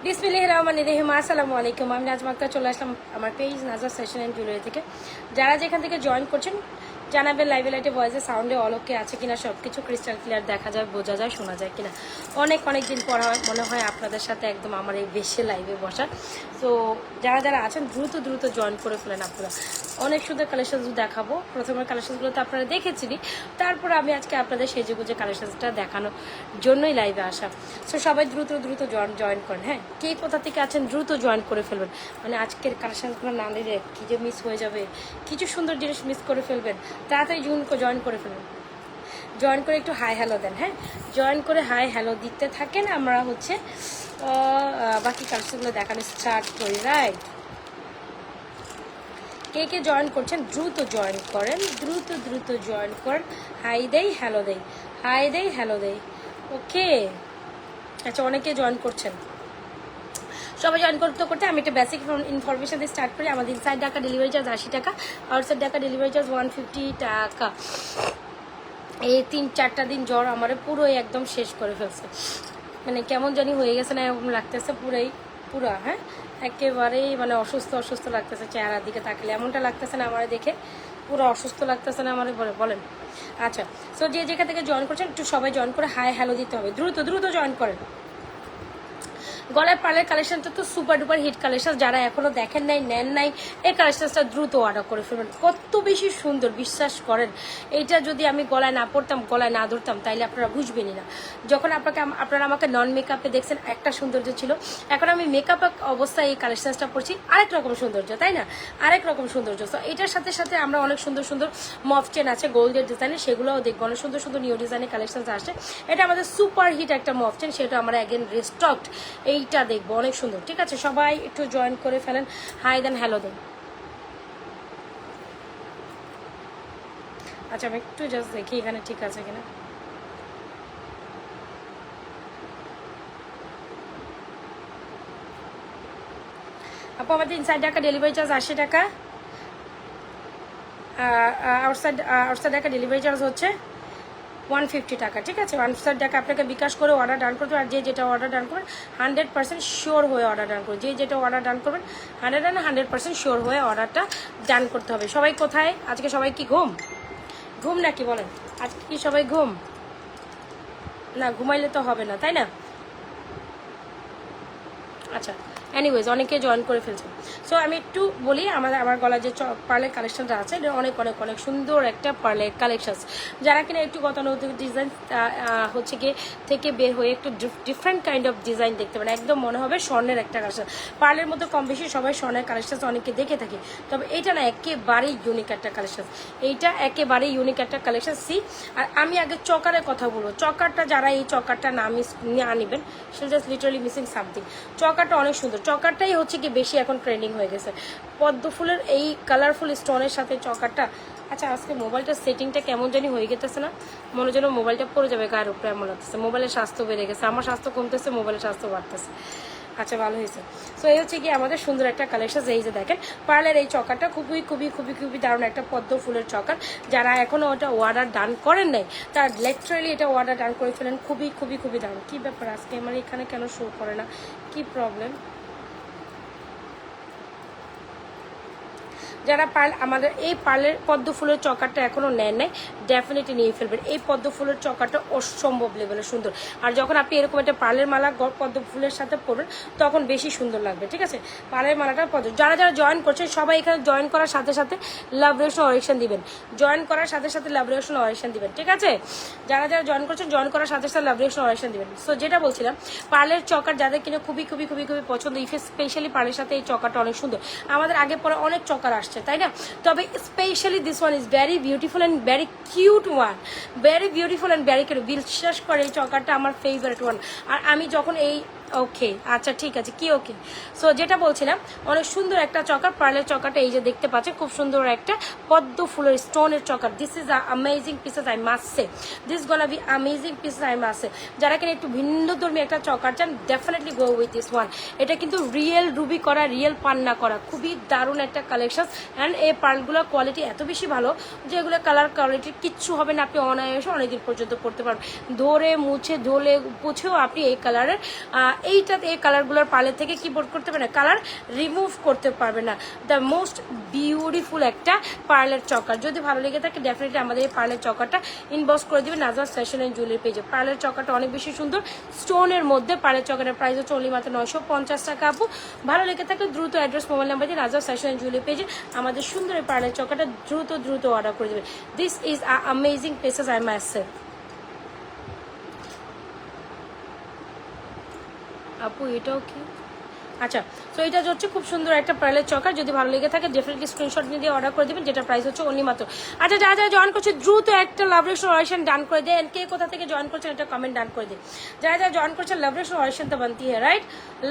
বিসমিল্লাহির রহমানির রহিম। আসসালামু আলাইকুম। আমি নাজমা আক্তার চলে আসলাম আমার page Nazma fashion and jewellery থেকে। যারা যেখান থেকে জয়েন করছেন জানাবেন লাইভে লাইটে ভয়েসে সাউন্ডে অলকে আছে কিনা, সব কিছু ক্রিস্টাল ক্লিয়ার দেখা যায়, বোঝা যায়, শোনা যায় কিনা। অনেক দিন পর মনে হয় আপনাদের সাথে একদম আমার এই বেশি লাইভে বসা। তো যারা আছেন দ্রুত জয়েন করে ফেলেন। আপনারা অনেক সুন্দর কালেকশনস দেখাবো। প্রথমের কালেকশনসগুলো তো আপনারা দেখেছিলেন, তারপর আমি আজকে আপনাদের সেজেগুজে কালেকশনসটা দেখানোর জন্যই লাইভে আসা। সো সবাই দ্রুত জয়েন করেন। হ্যাঁ, কে কোথা থেকে আছেন দ্রুত জয়েন করে ফেলবেন। মানে আজকের কালেকশনসগুলো না নিলে কী যে মিস হয়ে যাবে, কিছু সুন্দর জিনিস মিস করে ফেলবেন। তাড়াতাড়ি জয়েন করে ফেলবেন। জয়েন করে একটু হাই হ্যালো দেন। হ্যাঁ, জয়েন করে হাই হ্যালো দিতে থাকেন। আমরা হচ্ছে বাকি কালেকশনগুলো দেখানো স্টার্ট করি। রাইট, কে জয়েন করছেন দ্রুত জয়েন করেন, দ্রুত জয়েন করেন। হাই দেই হ্যালো দেই, হাই দেই হ্যালো দেই। ওকে, আচ্ছা, অনেকে জয়েন করছেন। সবাই জয়েন করতে আমি একটা বেসিক ইনফরমেশন দিয়ে স্টার্ট করি। আমাদের ইনসাইড ঢাকা ডেলিভারি চার্জ 80 টাকা, আউটসাইড ঢাকা ডেলিভারি চার্জ 150 টাকা। এই 3-4টা দিন জ্বর আমার পুরো একদম শেষ করে ফেলছে। মানে কেমন জানি হয়ে গেছে না, এরকম লাগতেছে পুরা। হ্যাঁ, একেবারেই মানে অসুস্থ লাগতেছে। চেহারার দিকে তাকলে এমনটা লাগতেছে না আমার দেখে, পুরো অসুস্থ লাগতেছে না আমার। বলেন। আচ্ছা, সো যে যেখান থেকে জয়েন করছেন একটু সবাই জয়েন করে হাই হ্যালো দিতে হবে। দ্রুত জয়েন করেন। গলার পার্লের কালেকশনটা তো সুপার ডুপার হিট কালেকশন। যারা এখনো দেখেন নাই, নেন নাই, এই কালেকশনটা দ্রুত অর্ডার করে ফেলবেন। কত বেশি সুন্দর, বিশ্বাস করেন। এইটা যদি আমি গলায় না পড়তাম, গলায় না ধরতাম, তাইলে আপনারা বুঝবেনই না। যখন আপনারা আমাকে নন মেকআপে দেখছেন একটা সৌন্দর্য ছিল, এখন আমি মেকআপ অবস্থায় এই কালেকশনটা পড়ছি আরেক রকম সৌন্দর্য, তাই না? আরেক রকম সৌন্দর্য। তো এটার সাথে আমরা অনেক সুন্দর মফ চেন আছে গোল্ডের ডিজাইনে, সেগুলোও দেখবো। অনেক সুন্দর নিউ ডিজাইনের কালেকশন আসছে। এটা আমাদের সুপার হিট একটা মফ চেন, সেটা আমরা অ্যাগেন রিস্টকড। এইটা দেখবো অনেক সুন্দর। ঠিক আছে, সবাই একটু জয়েন করে ফেলেন, হাই দেন হ্যালো দেন। আচ্ছা, আমি একটু জাস্ট দেখি এখানে ঠিক আছে কিনা। আপু, আমাদের ইনসাইড ঢাকা ডেলিভারি চার্জ 80 টাকা, আউটসাইড ঢাকা ডেলিভারি চার্জ হচ্ছে 150 টাকা। ঠিক আছে, 150 টাকা আপনাকে বিকাশ করে অর্ডার ডান করতে হবে। আর যে যেটা অর্ডার ডান করবেন 100% শিওর হয়ে অর্ডার ডান করবেন। যে যেটা অর্ডার ডান করবেন 100% শিওর হয়ে অর্ডারটা ডান করতে হবে। সবাই কোথায় আজকে? সবাই কি ঘুম নাকি বলেন? আজকে কি সবাই ঘুম? না, ঘুমাইলে তো হবে না, তাই না? আচ্ছা, এনিওয়েজ অনেকে জয়েন করে ফেলছে। সো আমি একটু বলি, আমার গলায় যে পার্লের কালেকশনটা আছে, এটা অনেক সুন্দর একটা পার্লের কালেকশন। যারা কিনা একটু গতানুগতিক ডিজাইন হচ্ছে গিয়ে থেকে বের হয়ে একটু ডিফারেন্ট কাইন্ড অফ ডিজাইন দেখতে পারেন, একদম মনে হবে স্বর্ণের একটা কালেকশন। পার্লের মধ্যে কম বেশি সবাই স্বর্ণের কালেকশন অনেকে দেখে থাকি, তবে এইটা না একেবারেই ইউনিক একটা কালেকশন। এইটা একেবারেই ইউনিক একটা কালেকশন। আর আমি আগে চকারের কথা বলবো। চকারটা যারা এই চকারটা না আনিবেন, সে জাস্ট লিটারালি মিসিং সামথিং। চকারটা অনেক সুন্দর। চকারটাই হচ্ছে কি বেশি এখন ট্রেন্ডিং হয়ে গেছে। পদ্ম ফুলের এই কালারফুল স্টোনের সাথে চকারটা। আচ্ছা, আজকে মোবাইলটার সেটিংটা কেমন জানি হয়ে গেতেছে না, মনে যেন মোবাইলটা পড়ে যাবে গায়ের উপরে এমন লাগতেছে। মোবাইলের স্বাস্থ্য বেড়ে গেছে, আমার স্বাস্থ্য কমতেছে, মোবাইলের স্বাস্থ্য বাড়তেছে। আচ্ছা, ভালো হয়েছে। সো এই হচ্ছে কি আমাদের সুন্দর একটা কালেকশন। এই যে দেখেন পার্লের এই চকারটা খুবই দারুণ একটা পদ্ম ফুলের চকার। যারা এখনো ওটা অর্ডার ডান করেন নাই, তার লিটারালি এটা অর্ডার ডান করে ফেলেন। খুবই দারুণ। কি ব্যাপার আজকে আমার এখানে কেন শো করে না, কি প্রবলেম? যারা আমাদের এই পার্লের পদ্ম ফুলের চকারটা এখনো নেন নাই, ডেফিনেটলি নিয়ে ফেলবেন। এই পদ্ম ফুলের চকারটা অসম্ভব লেভেলে সুন্দর। আর যখন আপনি এরকম একটা পার্লের মালা পদ্ম ফুলের সাথে পরবেন, তখন বেশি সুন্দর লাগবে। ঠিক আছে, পার্লের মালাটা যারা জয়েন করছেন সবাই এখানে জয়েন করার সাথে সাথে লাভ রিলেশন অরিকশন দিবেন। জয়েন করার সাথে সাথে লাভ রিলেশন অরিকশন দিবেন। ঠিক আছে, যারা জয়েন করছেন জয়েন করার সাথে সাথে লাভ রিলেশন অরিকশন দিবেন। সো যেটা বলছিলাম, পার্লের চকার যাদের কিনে খুবই পছন্দ, স্পেশালি পার্লের সাথে এই চকারটা অনেক সুন্দর। আমাদের আগে পরে অনেক চকার আসছে, তাই না? তবে specially this one is very beautiful and very cute one. Very beautiful and very cute. বিশ্বাস করে এই চকারটা আমার ফেভারিট ওয়ান। আর আমি যখন এই ওকে, আচ্ছা ঠিক আছে, কি ওকে? সো যেটা বলছিলাম, অনেক সুন্দর একটা চকার, পার্লের চকারটা এই যে দেখতে পাচ্ছেন, খুব সুন্দর একটা পদ্ম ফুলের স্টোনের choker. This is amazing pieces, I must say. This gonna be amazing pieces, I must say. যারা কিনা একটু ভিন্ন ধর্মী একটা চকার চান, definitely go with this one. এটা কিন্তু রিয়েল রুবি করা, রিয়েল পান্না করা, খুবই দারুণ একটা কালেকশন। অ্যান্ড এই পার্লগুলোর কোয়ালিটি এত বেশি ভালো যে এগুলো কালার কোয়ালিটির কিচ্ছু হবে না। আপনি অনায়াসে অনেকদিন পর্যন্ত পরতে পারবেন। ধরে মুছে ধুলে পুছেও আপনি এই কালারের এইটাতে এই কালারগুলোর পার্লার থেকে কি করতে পারবে না, কালার রিমুভ করতে পারবে না। দ্য মোস্ট বিউটিফুল একটা পার্লার চকার, যদি ভালো লেগে থাকে ডেফিনেটলি আমাদের এই পার্লার চকারটা ইনবক্স করে দিবে নাজওয়াজ ফ্যাশন অ্যান্ড জুয়েলারি পেজে। পার্লার চকারটা অনেক বেশি সুন্দর, স্টোনের মধ্যে। পার্লার চকারের প্রাইস হচ্ছে অনলি মাত্র 950 টাকা। আপু ভালো লেগে থাকলে দ্রুত অ্যাড্রেস, মোবাইল নাম্বার দিয়ে নাজওয়াজ ফ্যাশন অ্যান্ড জুয়েলারি পেজে আমাদের সুন্দর এই পার্লার চকারটা দ্রুত অর্ডার করে দেবে। This is amazing pieces, I must সে। আপু এটাও কি, আচ্ছা, সো এটা হচ্ছে খুব সুন্দর একটা পার্লের চকার, যদি ভালো লেগে থাকে ডেফিনেটলি স্ক্রিনশট নিয়ে দিয়ে অর্ডার করে দেবেন, যেটা প্রাইস হচ্ছে অনলি মাত্র। আচ্ছা, যারা যারা জয়েন করছে দ্রুত একটা লাভ রেশন অরিশন ডান করে দেন। কে কোথা থেকে জয়েন করছেন একটা কমেন্ট ডান করে দিন। যারা যারা জয়েন করছেন লাভ রেশন অরিশন তো বানতি হ্যাঁ, রাইট?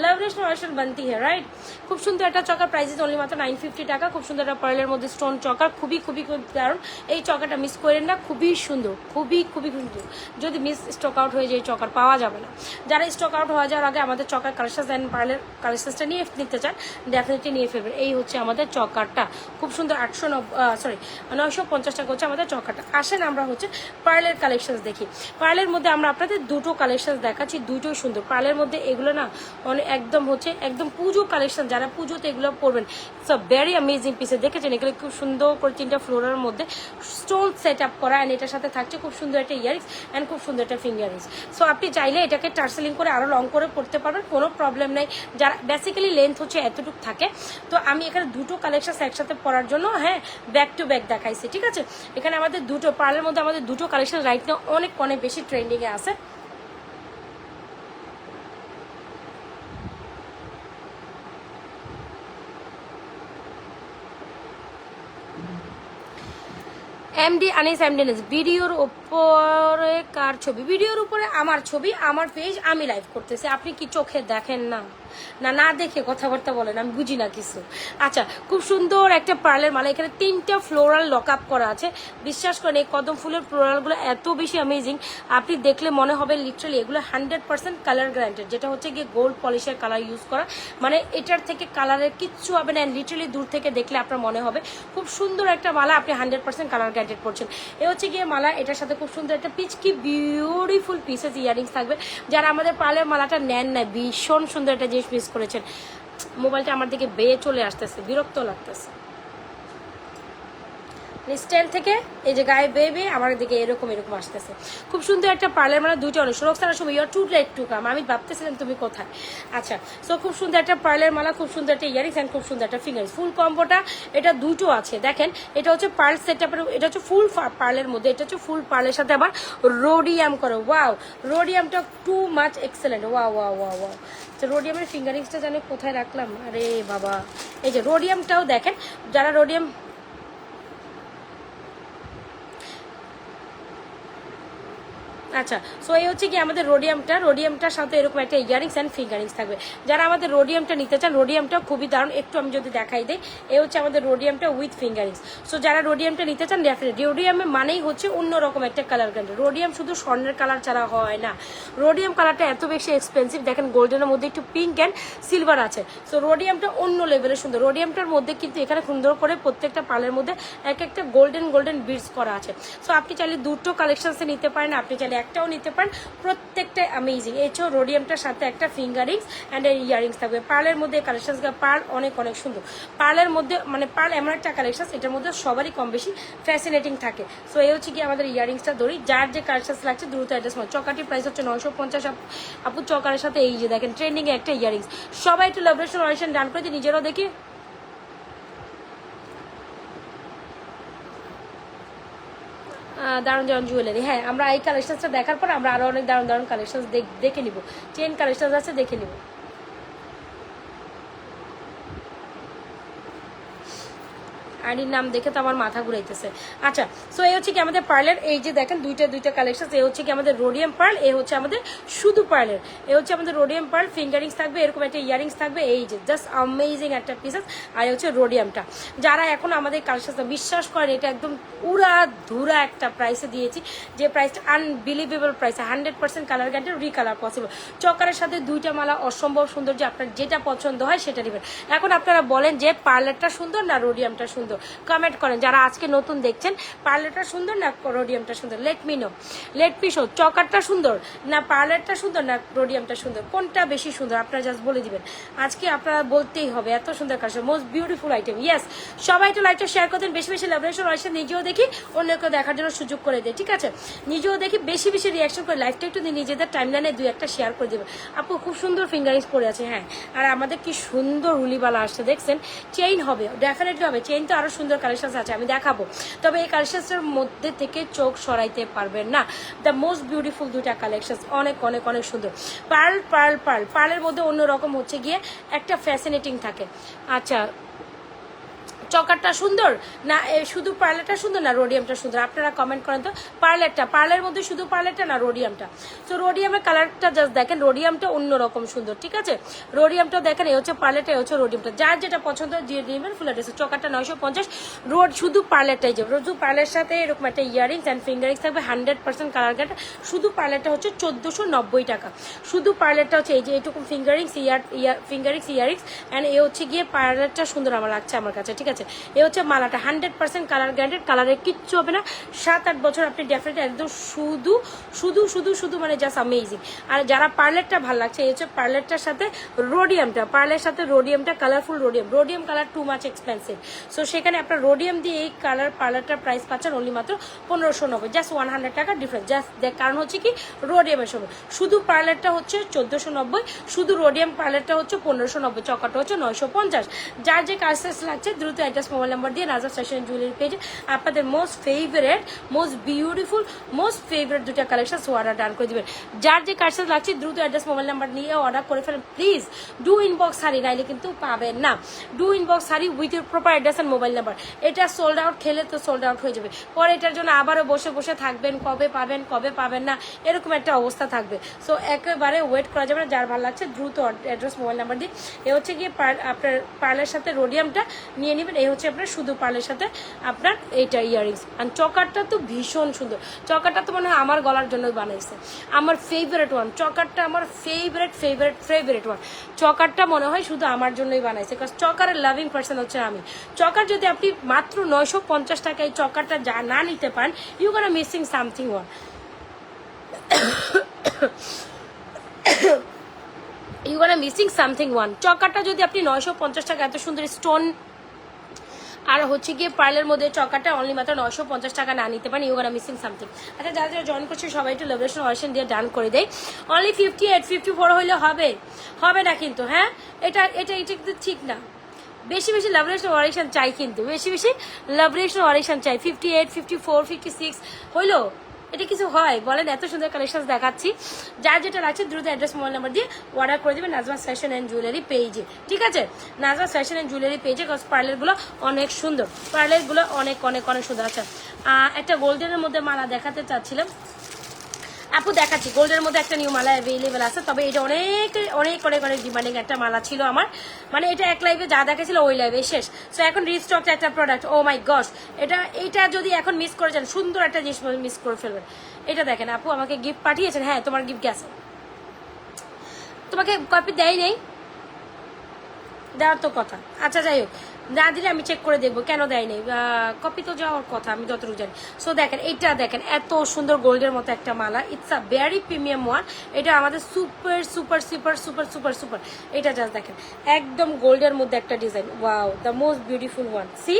লাভ রেশন অরিশন বানতি হ্যাঁ, রাইট? খুব সুন্দর একটা চকার, প্রাইস অনলি মাত্র 950 টাকা। খুব সুন্দর একটা পার্লের মধ্যে স্টোন চকার, খুবই দারুণ। এই চকারটা মিস করেন না, খুবই সুন্দর, খুবই সুন্দর। যদি মিস স্টক আউট হয়ে যায় চকার পাওয়া যাবে না। যারা স্টক আউট হয়ে যাওয়ার আগে আমাদের চকার কালেকশন অ্যান্ড পার্লের কালেকশনটা নিয়ে নিতে চান ডেফিনেটলি নিয়ে ফেলবেন। এই হচ্ছে আমাদের চকারটা, খুব সুন্দর। 950 টাকা হচ্ছে আমাদের চকারটা। আসেন আমরা হচ্ছে পার্লের কালেকশন দেখি। পার্লের মধ্যে আমরা আপনাদের দুটো কালেকশন দেখাচ্ছি, দুটোই সুন্দর। পার্লের মধ্যে এগুলো না অনেক একদম হচ্ছে একদম পুজো কালেকশন, যারা পুজোতে এগুলো পরবেন ইটস আ ভেরি অ্যামেজিং পিসে। দেখেছেন এগুলো খুব সুন্দর করে 3টা ফ্লোরের মধ্যে স্টোন সেট আপ করা, অ্যান্ড এটার সাথে থাকছে খুব সুন্দর একটা ইয়ারিংস অ্যান্ড খুব সুন্দর একটা ফিঙ্গার রিংস। সো আপনি চাইলে এটাকে টার্সেলিং করে আরও লং করে পড়তে পারবেন, কোনো প্রবলেম নেই। যারা বেসিক্যালি লেন্থ হচ্ছে এতটুকু থাকে, তো আমি এখানে দুটো কালেকশন একসাথে পরার জন্য হ্যাঁ ব্যাক টু ব্যাক দেখাইছি, ঠিক আছে? এখানে আমাদের দুটো পার্লের মধ্যে আমাদের দুটো কালেকশন রাইট নাও অনেক বেশি ট্রেন্ডিংয়ে আছে। এমডি আনিস, এমডি আনিস, ভিডিওর উপরে কার ছবি? ভিডিওর উপরে আমার ছবি, আমার পেজ, আমি লাইভ করতেছি। আপনি কি চোখে দেখেন না? না দেখে কথাবার্তা বলেন, আমি বুঝি না কিছু। আচ্ছা, খুব সুন্দর একটা পার্লের মালা, এখানে 3টা ফ্লোরাল লক আপ করা আছে। বিশ্বাস করেন এই কদম ফুলের ফ্লোরালগুলো এত বেশি অ্যামেজিং, আপনি দেখলে মনে হবে লিটারালি এগুলো 100% কালার গ্যারান্টেড, যেটা হচ্ছে গিয়ে গোল্ড পলিশের কালার ইউজ করা, মানে এটার থেকে কালারের কিচ্ছু হবে না। লিটারালি দূর থেকে দেখলে আপনার মনে হবে খুব সুন্দর একটা মালা, আপনি 100% কালার গ্যারান্টেড পড়ছেন। এ হচ্ছে গিয়ে মালা, এটার সাথে খুব সুন্দর একটা পিচ, কি বিউটিফুল পিসেস ইয়ারিংস থাকবে। যারা আমাদের পার্লের মালাটা নেন না, ভীষণ সুন্দর একটা জিনিস মিস করেছেন। মোবাইলটা আমার দিকে বেয়ে চলে আসতেছে, বিরক্ত লাগতেছে। স্ট্যান্ড থেকে এই যে গায়ে বেয়ে আমার দিকে এরকম আসতেছে। খুব সুন্দর একটা পার্লার, মানে দুইটা অনেক সুরক্ষার সময় you're too light to come, আমি ভাবতেছিলাম তুমি কোথায়। আচ্ছা, সো খুব সুন্দর একটা পার্লার মালা, খুব সুন্দর একটা ইয়ারিংস অ্যান্ড খুব সুন্দর একটা ফিঙ্গার ফুল কম্বোটা। এটা দুটো আছে, দেখেন এটা হচ্ছে পার্ল সেট আপের, এটা হচ্ছে ফুল পার্লের মধ্যে, এটা হচ্ছে ফুল পার্লের সাথে আবার রোডিয়াম করে। ওয়াও, রোডিয়ামটা too much excellent. Wow wow wow wow. রোডিয়ামের ফিঙ্গারিংসটা জানি কোথায় রাখলাম, আরে বাবা। এই যে রোডিয়ামটাও দেখেন, যারা রোডিয়াম, আচ্ছা, সো এই হচ্ছে কি আমাদের রোডিয়ামটার সাথে এরকম একটা ইয়ারিংস অ্যান্ড ফিঙ্গারিংস থাকবে। যারা আমাদের রোডিয়ামটা নিতে চান, রোডিয়ামটা খুবই দারুণ। একটু আমি যদি দেখাই দিই, এই হচ্ছে আমাদের রোডিয়ামটা উইথ ফিঙ্গারিংস। সো যারা রোডিয়ামটা নিতে চান ডেফিনেটলি, রোডিয়ামে মানেই হচ্ছে অন্যরকম একটা কালার গ্যারান্টি। রোডিয়াম শুধু স্বর্ণের কালার ছাড়া হয় না, রোডিয়াম কালারটা এত বেশি এক্সপেন্সিভ। দেখেন গোল্ডেনের মধ্যে একটু পিঙ্ক অ্যান্ড সিলভার আছে। সো রোডিয়ামটা অন্য লেভেলের সুন্দর। রোডিয়ামটার মধ্যে কিন্তু এখানে সুন্দর করে প্রত্যেকটা পালের মধ্যে একটা গোল্ডেন বিডস করা আছে। সো আপনি চাইলে দুটো কালেকশনসে নিতে পারেন, আপনি চাইলে একটাও নিতে পারেন, প্রত্যেকটা অ্যামেজিং। এই হচ্ছে রোডিয়ামটার সাথে একটা ফিঙ্গারিংস অ্যান্ড ইয়ারিংস থাকবে। পার্লের মধ্যে কালেকশন, পার্ল অনেক সুন্দর। পার্লের মধ্যে মানে পার্ল এমন একটা কালেকশন, এটার মধ্যে সবারই কম বেশি ফ্যাসিনেটিং থাকে। সো এই হচ্ছে কি আমাদের ইয়ারিংসটা ধরি। যার যে কালেকশন লাগছে দ্রুত অ্যাড্রেস। চকাটির প্রাইস হচ্ছে 950। আপু চকারের সাথে এই যে দেখেন ট্রেন্ডিং এ একটা ইয়ারিংস। সবাই একটু লাভরেশন অরিশন ডান করে নিজেরাও দেখি। দারুণ জুয়েলারি, হ্যাঁ আমরা এই কালেকশনটা দেখার পর আমরা আরো অনেক দারুণ কালেকশন দেখে নিব। চেন কালেকশন আছে, দেখে নিব। আইডির নাম দেখে তো আমার মাথা ঘুরাইতেছে। আচ্ছা, সো এই হচ্ছে কি আমাদের পার্লের, এই যে দেখেন দুইটা কালেকশন। এই হচ্ছে কি আমাদের রোডিয়াম পার্ল, এই হচ্ছে আমাদের শুধু পার্লের। এই হচ্ছে আমাদের রোডিয়াম পার্ল, ফিঙ্গারিংস থাকবে, এরকম একটা ইয়ারিংস থাকবে। এই যে জাস্ট অ্যামেজিং একটা পিসেস। আর হচ্ছে রোডিয়ামটা, যারা এখন আমাদের কালেকশনটা বিশ্বাস করেন, এটা একদম উড়া ধুরা একটা প্রাইসে দিয়েছি, যে প্রাইসটা unbelievable price, 100% colour guarantee, recolour possible. চকারের সাথে দুইটা মালা অসম্ভব সুন্দর, যে আপনার যেটা পছন্দ হয় সেটা নেবেন। এখন আপনারা বলেন যে পার্লারটা সুন্দর না রোডিয়ামটা সুন্দর? কমেন্ট করেন যারা আজকে নতুন দেখছেন, পার্লারটা সুন্দর না রোডিয়ামটা সুন্দর, লেট মি শো। চকারটা সুন্দর না পার্লারটা সুন্দর না রোডিয়ামটা সুন্দর, কোনটা বেশি সুন্দর আপনারা জাস্ট বলে দিবেন। আজকে আপনারা বলতেই হবে এত সুন্দর collection, most beautiful item. Yes, সবাই একটু লাইকটা শেয়ার করতেন, বেশি বেশি লাভরেশন আসে, নিজেও দেখি অন্যকে দেখার জন্য সুযোগ করে দেয়, ঠিক আছে? নিজেও দেখি, বেশি বেশি রিয়াকশন করে লাইফটা একটু নিজেদের টাইমলাইনে 2-1টা শেয়ার করে দেবেন। আপু খুব সুন্দর ফিঙ্গারিংস পরে আছে, হ্যাঁ, আর আমাদের কি সুন্দর রুলিবালা আসছে দেখছেন। চেইন হবে, ডেফিনেটলি হবে, চেইন তো আরো সুন্দর কালেকশন আছে, আমি দেখাবো। তবে এই কালেকশনের মধ্যে থেকে চোখ সরাইতে পারবেন না। দ্য মোস্ট বিউটিফুল 2টা কালেকশন, অনেক অনেক অনেক সুন্দর। পার্লের মধ্যে অন্যরকম হচ্ছে গিয়ে একটা ফ্যাসিনেটিং থাকে। আচ্ছা, চকারটা সুন্দর না শুধু পার্লারটা সুন্দর না রোডিয়ামটা সুন্দর, আপনারা কমেন্ট করেন তো। পার্লের মধ্যে শুধু পার্লারটা না রোডিয়ামটা? তো রোডিয়ামের কালারটা জাস্ট দেখেন, রোডিয়ামটা অন্যরকম সুন্দর, ঠিক আছে? রোডিয়ামটা দেখেন, এই হচ্ছে পার্লারটা, এই হচ্ছে রোডিয়ামটা, যার যেটা পছন্দ দিয়ে দিবেন। ফুল অ্যাড্রেস, চকারটা 950, শুধু পার্লারটাই যাবে, শুধু পার্লারের সাথে এরকম একটা ইয়ারিংস অ্যান্ড ফিঙ্গারিংস থাকবে, 100% কালার গ্যারান্টি। শুধু পার্লারটা হচ্ছে 1490 টাকা, শুধু পার্লারটা হচ্ছে এই যে এইটুকু ফিঙ্গারিংস ইয়ারিংস অ্যান্ড এ হচ্ছে গিয়ে পার্লারটা সুন্দর আমার লাগছে আমার কাছে, ঠিক আছে? এ হচ্ছে মালাটা 100% কালার গ্যারান্টেড, কালারে কিচ্ছু হবে না। 7-8 বছর আপনি ডেফিনেটলি একদম শুধু শুধু শুধু শুধু মানে জাস্ট অ্যামেজিং। আর যারা পার্লারটা ভালো লাগছে, এই হচ্ছে পার্লারটার সাথে রোডিয়ামটা, পার্লারের সাথে রোডিয়ামটা, colourful rhodium colour too much expensive. So সেখানে আপনার রোডিয়াম দিয়ে এই পার্লারটার প্রাইস পাচ্ছেন অনলি মাত্র 1590, জাস্ট 100 টাকা ডিফারেন্স। জাস্ট কারণ হচ্ছে কি রোডিয়ামের সময় শুধু পার্লারটা হচ্ছে 1490, শুধু রোডিয়াম পার্লারটা হচ্ছে 1590, চকাটা হচ্ছে 950। যার যে কার্সেস লাগছে দ্রুত অ্যাড্রেস মোবাইল নাম্বার দিয়ে নাজমা ফ্যাশন জুয়েলারি পেজে আপনাদের most favourite, most beautiful, most favourite 2টা কালেকশন অর্ডার ডান করে দিবেন। যার যে কার্সেস লাগছে দ্রুত অ্যাড্রেস মোবাইল নাম্বার নিয়ে অর্ডার করে ফেলেন প্লিজ। ডু ইনবক্স শাড়ি, নাইলে কিন্তু পাবেন না। Do inbox sari with your proper address and mobile number. এটা সোল্ড আউট, খেলে তো সোল্ড আউট হয়ে যাবে, পরে এটার জন্য আবারও বসে বসে থাকবেন, কবে পাবেন না, এরকম একটা অবস্থা থাকবে। সো একেবারে ওয়েট করা যাবে না। যার ভালো লাগছে দ্রুত অ্যাড্রেস মোবাইল নাম্বার দিয়ে, এ হচ্ছে গিয়ে আপনার পার্লের সাথে রোডিয়ামটা নিয়ে নেবেন। এই হচ্ছে আপনার শুধু পার্লের সাথে আপনার এইটা ইয়ারিংস। আর চকারটা তো ভীষণ সুন্দর, চকারটা তো মনে হয় আমার গলার জন্য বানাইছে, আমার ফেভারেট ওয়ান। চকারটা আমার ফেভারেট ওয়ান। চকারটা মনে হয় শুধু আমার জন্যই বানাইছে, কারণ চকারের লাভিং পার্সন হচ্ছে আমি। চকার যদি আপনি মাত্র 950 টাকায় চকারটা যা না নিতে পারেন, you gonna missing something one. You gonna missing something one. চকারটা যদি আপনি 950 টাকা এত সুন্দর স্টোন আর হচ্ছে গিয়ে পার্লের মধ্যে চকাটা অনলি মাত্র 950 টাকা না নিতে পারেন, ইউ গোনা মিসিং সামথিং। আচ্ছা, যারা যারা জয়েন করছে সবাই একটু লাভরেশন অরিশন দিয়ে ডান করে দেয়। অনলি 58-54 হইলে হবে না কিন্তু, হ্যাঁ, এটা কিন্তু ঠিক না। বেশি বেশি লাভরেশন অরিশন চাই, কিন্তু বেশি লাভরেশন অরিশন চাই। 58, 54, 56 হইলো এটা কিছু হয় বলেন? এত সুন্দর কালেকশন দেখাচ্ছি, যার যেটা লাগছে দ্রুত অ্যাড্রেস মোবাইল নাম্বার দিয়ে অর্ডার করে দেবেন নাজমা ফ্যাশন অ্যান্ড জুয়েলারি পেজে, ঠিক আছে? নাজমা ফ্যাশন অ্যান্ড জুয়েলারি পেজে, কজ পার্লারগুলো অনেক সুন্দর, পার্লারগুলো অনেক অনেক অনেক সুন্দর। আচ্ছা, একটা গোল্ডেনের মধ্যে মালা দেখাতে চাচ্ছিলাম আপু, দেখাচ্ছি। গোল্ডের মধ্যে একটা নিউ মালা অ্যাভেলেবেল আছে, তবে এটা অনেক অনেক অনেক অনেক ডিমান্ডিং একটা মালা ছিল আমার, মানে এটা এক লাইভে যা দেখেছিল ওই লাইভে শেষ। সো এখন রিস্টক একটা প্রোডাক্ট, ও মাই গস, এটা যদি এখন মিস করে যান, সুন্দর একটা জিনিস মিস করে ফেলবেন। এটা দেখেন আপু, আমাকে গিফট পাঠিয়েছেন, হ্যাঁ তোমার গিফট গেছে, তোমাকে কপি দেয় নেই, দেওয়ার তো কথা। আচ্ছা যাই হোক, না দিলে আমি চেক করে দেখবো কেন দেয় নেই, কপি তো যাওয়ার কথা আমি যতটুকু জানি। সো দেখেন, এইটা দেখেন, এত সুন্দর গোল্ডের মতো একটা মালা, it's a very premium one. এটা আমাদের সুপার। এটা জাস্ট দেখেন, একদম গোল্ডের মধ্যে একটা design, wow, the most beautiful one. See,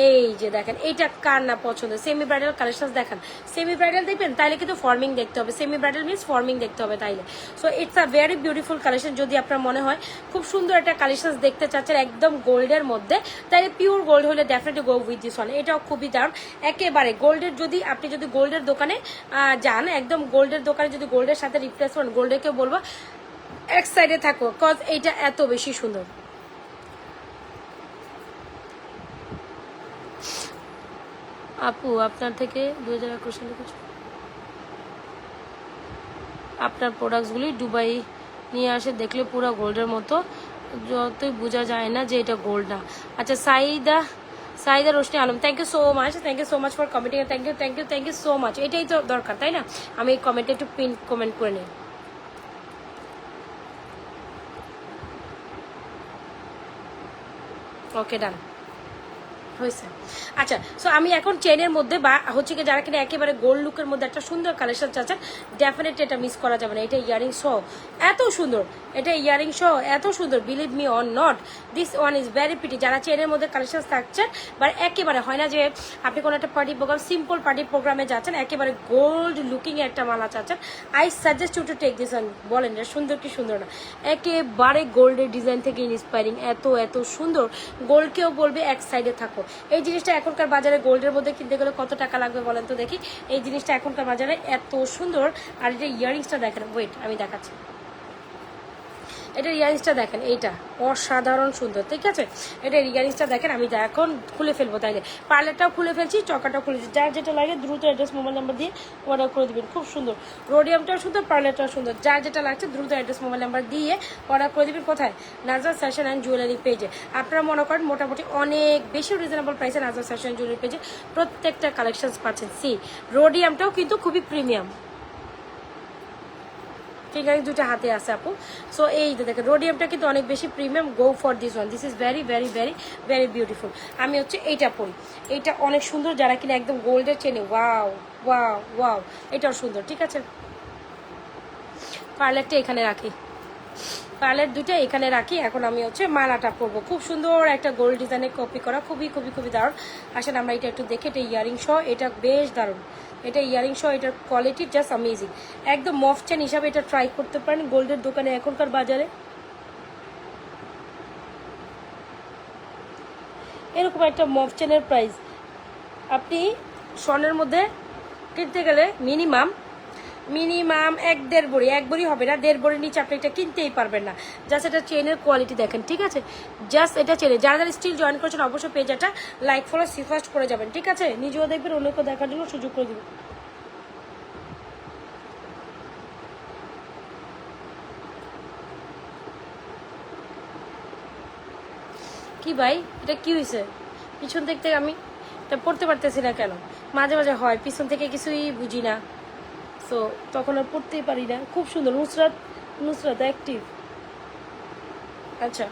এই যে দেখেন, এইটা কার না পছন্দ? সেমি ব্রাইডাল কালেকশন দেখেন, সেমি ব্রাইডাল দেখবেন তাইলে কিন্তু ফর্মিং দেখতে হবে, সেমি ব্রাইডাল মিনস ফর্মিং দেখতে হবে তাইলে। So it's a very beautiful collection. যদি আপনার মনে হয় খুব সুন্দর একটা কালেকশন দেখতে চাচ্ছেন একদম গোল্ডের মধ্যে, তাহলে পিওর গোল্ড হলে definitely go with this one. এটাও খুবই দারুণ, একেবারে গোল্ডের। আপনি যদি গোল্ডের দোকানে যান, একদম গোল্ডের দোকানে যদি গোল্ডের সাথে রিপ্লেস করেন, গোল্ডেরকে বলবো এক সাইডে থাকো, কজ এইটা এত বেশি সুন্দর। আপু, আপনার থেকে 2021 সালে কিছু আপনার প্রোডাক্টসগুলি দুবাই নিয়ে আসে, দেখলে পুরো গোল্ডের মতো, যতই বোঝা যায় না যে এটা গোল্ড না। আচ্ছা, Saida Roshni Alam, thank you so much for commenting, thank you so much. এটাই তো দরকার, তাই না? আমি এই কমেন্টে একটু পিন কমেন্ট করে নিই। ওকে, ডান। হয়েছে। আচ্ছা, সো আমি এখন চেনের মধ্যে বা হচ্ছে কি যারা কিনা একেবারে গোল্ড লুকের মধ্যে একটা সুন্দর কালেকশন চাচ্ছেন, ডেফিনেটলি এটা মিস করা যাবে না। এটা ইয়ারিং সহ এত সুন্দর, এটা ইয়ারিং সহ এত সুন্দর, believe me or not, this one is very pretty. যারা চেনের মধ্যে কালেকশন থাকছেন বা একেবারে হয় না যে আপনি কোনো একটা পার্টি প্রোগ্রাম, সিম্পল পার্টি প্রোগ্রামে যাচ্ছেন, একেবারে গোল্ড লুকিং একটা মালা চাচ্ছেন, I suggest you to take this one. বলেন এটা সুন্দর কি সুন্দর না? একেবারে গোল্ডের ডিজাইন থেকে ইন্সপায়ারিং, এত এত সুন্দর। গোল্ডকেও বলবে এক সাইডে থাকো। এই জিনিসটা এখনকার বাজারে গোল্ডের মধ্যে কিনতে গেলে কত টাকা লাগবে বলেন তো দেখি? এই জিনিসটা এখনকার বাজারে এত সুন্দর। আর এটা ইয়ারিংসটা দেখেন, ওয়েট আমি দেখাচ্ছি। এটার ইয়ারিংসটা দেখেন, এইটা অসাধারণ সুন্দর, ঠিক আছে? এটার ইয়ারিংসটা দেখেন, আমি এখন খুলে ফেলবো তাইলে। পার্লারটাও খুলে ফেলছি, চকাটাও খুলেছি। যার যেটা লাগে দ্রুত অ্যাড্রেস মোবাইল নাম্বার দিয়ে অর্ডার করে দেবেন। খুব সুন্দর, রোডিয়ামটাও সুন্দর, পার্লারটাও সুন্দর। যার যেটা লাগছে দ্রুত অ্যাড্রেস মোবাইল নাম্বার দিয়ে অর্ডার করে দেবেন। কোথায়? নাজরাত ফ্যাশন অ্যান্ড জুয়েলারি পেজে। আপনারা মনে করেন মোটামুটি অনেক বেশি রিজনেবল প্রাইসে নাজরাত ফ্যাশন অ্যান্ড জুয়েলারি পেজে প্রত্যেকটা কালেকশনস পাচ্ছেন। সি রোডিয়ামটাও কিন্তু খুবই প্রিমিয়াম, ফিঙ্গারিং দুটো হাতে আছে আপু। সো এই যে দেখেন রোডিয়ামটা কিন্তু অনেক বেশি premium. Go for this one, this is very very very very beautiful. আমি হচ্ছে এইটা পরি, এইটা অনেক সুন্দর। যারা কিনা একদম গোল্ডের চেনে, ওয়াও ওয়াও ওয়াও, এটাও সুন্দর, ঠিক আছে? পার্লারটা এখানে রাখি, পার্লার দুটো এখানে রাখি। এখন আমি হচ্ছে মালাটা পরবো। খুব সুন্দর একটা গোল্ড ডিজাইনের কপি করা, খুবই খুবই খুবই দারুণ। আসেন আমরা এটা একটু দেখে। এটা ইয়ারিং সহ, এটা বেশ দারুণ। এটা ইয়ারিং সহ, এটার কোয়ালিটি জাস্ট অ্যামেজিং। একদম মফ চেন হিসাবে এটা ট্রাই করতে পারেন গোল্ডের দোকানে এখনকার বাজারে। এরকম একটা মফ চেনের প্রাইস আপনি স্বর্ণের মধ্যে কিনতে গেলে মিনিমাম 1-1.5 ভরি, 1 ভরি হবে না, 1.5 ভরির নিচে আপনি এটা কিনতেই পারবেন না। জাস্ট এটা চেনের কোয়ালিটি দেখেন, ঠিক আছে? জাস্ট এটা চেনে। যারা যারা স্টিল জয়েন করেছেন অবশ্যই পেজটা লাইক ফলো সিফাস্ট করে যাবেন, ঠিক আছে? নিজেও দেখবেন, অন্যকে দেখার জন্য সুযোগ করে দেবেন। কি ভাই, এটা কি হয়েছে? পিছন থেকে আমি এটা পড়তে পারতেছি না কেন? মাঝে মাঝে হয় পিছন থেকে কিছুই বুঝি না, সো তখন আর পড়তেই পারি না। খুব সুন্দর, নুসরাত নুসরাত অ্যাক্টিভ। আচ্ছা,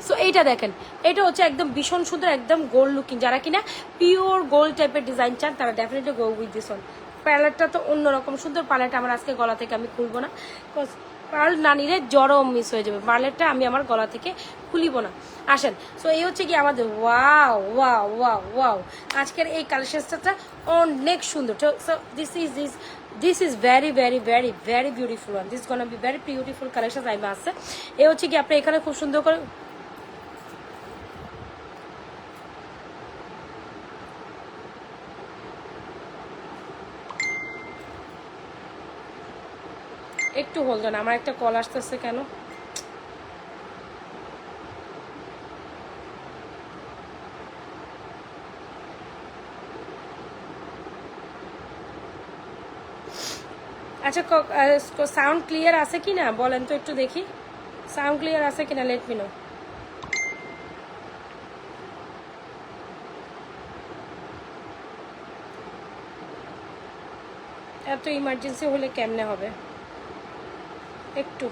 সো এইটা দেখেন, এটা হচ্ছে একদম ভীষণ সুন্দর, একদম গোল্ড লুকিং। যারা কিনা পিওর গোল্ড টাইপের ডিজাইন চান তারা definitely go with this one. পার্লারটা তো অন্যরকম সুন্দর। পার্লারটা আমার আজকে গলা থেকে আমি খুলবো না, পার্ল না নিলে জ্বরও মিস হয়ে যাবে। পার্লারটা আমি আমার গলা থেকে খুলিব না। আসেন, সো এই হচ্ছে কি আমাদের ওয়াও ওয়াও ওয়াও ওয়াও আজকের এই কালেকশনটা অনেক সুন্দর। So this is very very very very beautiful one. This gonna be very beautiful collection আইবে আছে। এ হচ্ছে কি আপনি এখানে খুব সুন্দর করে একটু হোল্ড অন, আমার একটা কল আসতেছে কেন? আচ্ছা, সাউন্ড ক্লিয়ার আছে কি না বলেন তো একটু দেখি। সাউন্ড ক্লিয়ার আছে কিনা লেট মি নো। এত ইমার্জেন্সি হলে কেমনে হবে একটু।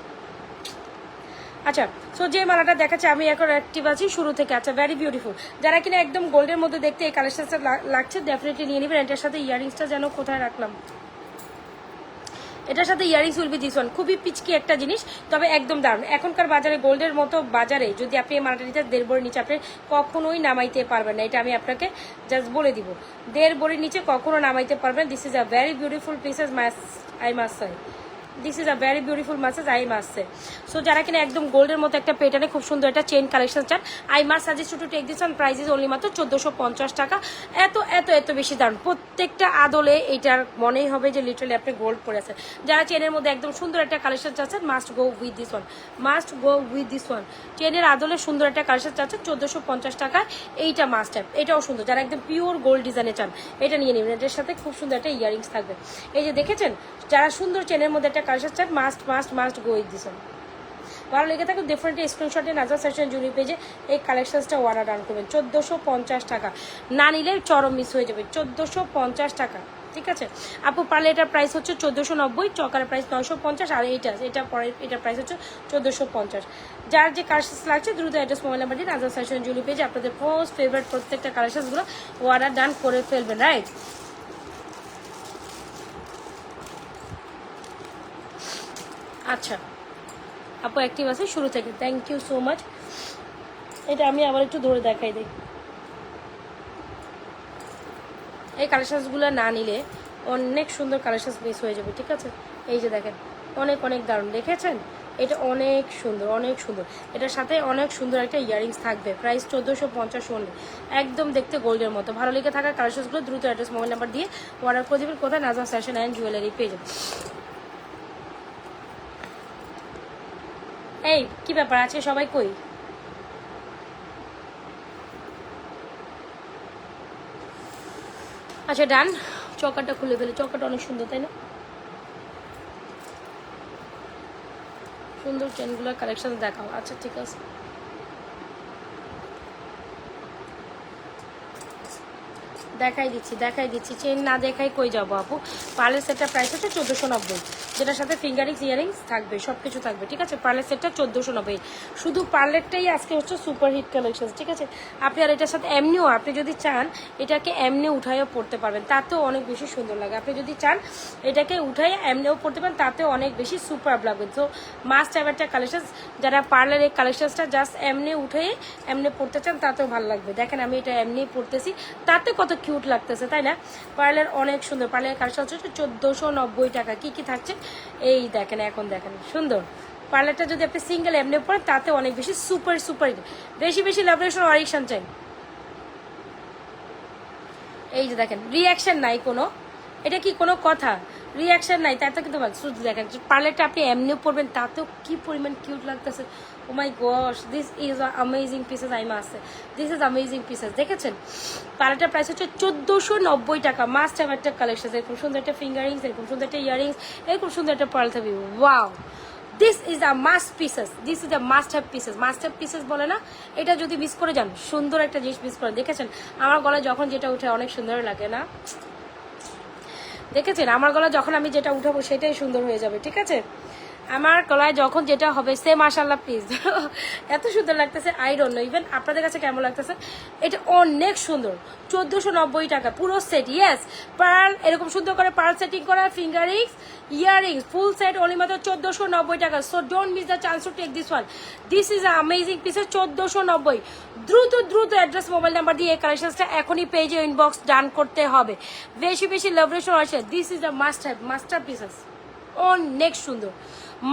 আচ্ছা, সো যে মালাটা দেখাচ্ছে আমি এখন অ্যাক্টিভ আছি শুরু থেকে। আচ্ছা, ভেরি বিউটিফুল। যারা কিনা একদম গোল্ডের মধ্যে দেখতে এই কালেকশনটা লাগছে ডেফিনেটলি নিয়ে নেবেন। এটার সাথে ইয়ারিংসটা যেন কোথায় রাখলাম, এটার সাথে earrings will be this one. খুবই পিচকি একটা জিনিস, তবে একদম দারুণ। এখনকার বাজারে গোল্ডের মতো বাজারে যদি আপনি এই মালাটা নিতে 1.5 ভরির নিচে আপনি কখনোই নামাইতে পারবেন না। এটা আমি আপনাকে জাস্ট বলে দিব, 1.5 ভরির নিচে কখনো নামাইতে পারবেন। This is a very beautiful pieces I must say. This is a very beautiful massage I must say. So যারা কিনা একদম গোল্ডের মতো একটা প্যাটার্নে খুব সুন্দর একটা চেইন কালেকশন চান, I must suggest to take this one. Price is only মাত্র 1450 টাকা। এত এত এত বেশি দারুণ। প্রত্যেকটা আদলে এইটার মনেই হবে যে লিটারালি আপনি গোল্ড পরে আছেন। যারা চেনের মধ্যে একদম সুন্দর একটা কালেকশন চাচ্ছেন must go with this one, must go with this one. চেনের আদলে সুন্দর একটা কালেকশন চাচ্ছেন 1450 টাকায়, এইটা মাস্ট হ্যাভ। এটাও সুন্দর। যারা একদম পিওর গোল্ড ডিজাইনে চান এটা নিয়ে নেবেন। এটার সাথে খুব সুন্দর একটা ইয়ারিংস থাকবে। এই যে দেখেছেন, যারা সুন্দর চেনের মধ্যে একটা কালেকশন চান must must must go with this one. ভালো লেগে থাকুন ডেফিনেটলি স্ক্রিনশটে নাজরাত ফ্যাশন জুয়েলারি পেজে এই কালেকশনসটা অর্ডার ডান করবেন। 1450 টাকা, না নিলে চরম মিস হয়ে যাবে। 1450 টাকা, ঠিক আছে আপু। পারলে এটার প্রাইস হচ্ছে 1490, চকারের প্রাইস 950, আর এটা পরে এটার প্রাইস হচ্ছে 1450। যার যে কালেকশন লাগছে দ্রুত অ্যাড্রেস মোবাইল নাম্বার দিন, নাজমা ফ্যাশন জুয়েলারি পেজে আপনাদের মোস্ট ফেভারিট প্রত্যেকটা কালেকশনগুলো অর্ডার ডান করে ফেলবেন, রাইট। আচ্ছা আপু অ্যাক্টিভ আছে শুরু থেকে, থ্যাংক ইউ সো মাচ। এটা আমি আবার একটু ধরে দেখাই দিই। এই কালেকশনসগুলো না নিলে অনেক সুন্দর কালেকশনস মিস হয়ে যাবে, ঠিক আছে। এই যে দেখেন অনেক অনেক দারুণ, দেখেছেন এটা অনেক সুন্দর অনেক সুন্দর। এটার সাথে অনেক সুন্দর একটা ইয়ারিংস থাকবে, প্রাইস 1450 অনলি, একদম দেখতে গোল্ডের মতো। ভালো লেগে থাকা কালেকশনসগুলো দ্রুত অ্যাড্রেস মোবাইল নাম্বার দিয়ে অর্ডার করে দেবেন। কোথায়? নাজমা ফ্যাশন অ্যান্ড জুয়েলারি পেয়ে যাবেন। এই কি ব্যাপার আজকে সবাই কই? আচ্ছা ডান, চকারটা খুলে ফেলে, চকারটা অনেক সুন্দর তাই না? সুন্দর চেনগুলোর কালেকশন দেখাও। আচ্ছা ঠিক আছে, দেখাই দিচ্ছি চেন না দেখাই কই যাবো আপু। পার্লের সেটটা প্রাইস হচ্ছে 1490, যেটার সাথে ফিঙ্গারিংস ইয়ারিংস থাকবে, সব কিছু থাকবে, ঠিক আছে। পার্লের সেটটা 1490, শুধু পার্লেরটাই আজকে হচ্ছে সুপার হিট কালেকশন, ঠিক আছে। আপনি আর এটার সাথে এমনিও আপনি যদি চান এটাকে এমনি উঠাইও পড়তে পারবেন, তাতেও অনেক বেশি সুন্দর লাগে। আপনি যদি চান এটাকে উঠাই এমনিও পড়তে পারেন, তাতেও অনেক বেশি সুপার লাগবে। তো মাস্ট হ্যাভ একটা কালেকশন, যারা পার্লার এই কালেকশনসটা জাস্ট এমনি উঠে এমনি পড়তে চান তাতেও ভালো লাগবে। দেখেন আমি এটা এমনি পড়তেছি, তাতে কত কিউট লাগতেছে তাই না। পার্লার অনেক সুন্দর, পার্লারের কালেকশন হচ্ছে 1490 টাকা। কি কি থাকছে এই দেখেন, এখন দেখেন সুন্দর। পার্লারটা যদি আপনি সিঙ্গেল এমনি পড়েন তাতে অনেক বেশি সুপার সুপার, বেশি বেশি লাভরেশন অরিকশন চাই। এই যে দেখেন রিয়াকশন নাই কোনো, এটা কি কোনো কথা? রিয়াকশন নাই তাই তো, কিন্তু শুধু দেখেন পার্লারটা আপনি এমনিও পড়বেন তাতেও কি পরিমাণ কিউট লাগতেছে। Oh my gosh, this is amazing pieces, I must say this is amazing pieces. দেখেছেন পার্লারটার প্রাইস হচ্ছে 1490 টাকা। মাস্ট হ্যাভ একটা কালেকশন, এরকম সুন্দর একটা ফিঙ্গারিংস, এরকম সুন্দর একটা ইয়ারিংস, এরকম সুন্দর একটা পার্ল থাকবে। Wow, this is a must pieces, this is a must have pieces. Must have pieces বলে না, এটা যদি মিস করে যান সুন্দর একটা জিনিস মিস করেন। দেখেছেন আমার গলায় যখন যেটা উঠে অনেক সুন্দর লাগে না, দেখেছেন আমার গলায় যখন আমি যেটা উঠাবো সেটাই সুন্দর হয়ে যাবে, ঠিক আছে। আমার গলায় যখন যেটা হবে সে মাশাআল্লাহ প্লিজ এত সুন্দর লাগতেছে, আই ডোন্ট নো ইভেন আপনাদের কাছে কেমন লাগতেছে। এটা অনেক সুন্দর, 1490 টাকা পুরো সেট। ইয়েস, পার্ল এরকম সুন্দর করে পার্ল সেটিং করা, finger rings, earrings, full set only মাত্র 1490 টাকা। So don't miss the chance to take this one, this is amazing pieces. 1490, দ্রুত দ্রুত অ্যাড্রেস মোবাইল নাম্বার দিয়ে এই কালেকশনসটা এখনই পেজে ইনবক্স ডান করতে হবে। বেশি বেশি লাভরেশন আছে, this is the must have master pieces, অনেক সুন্দর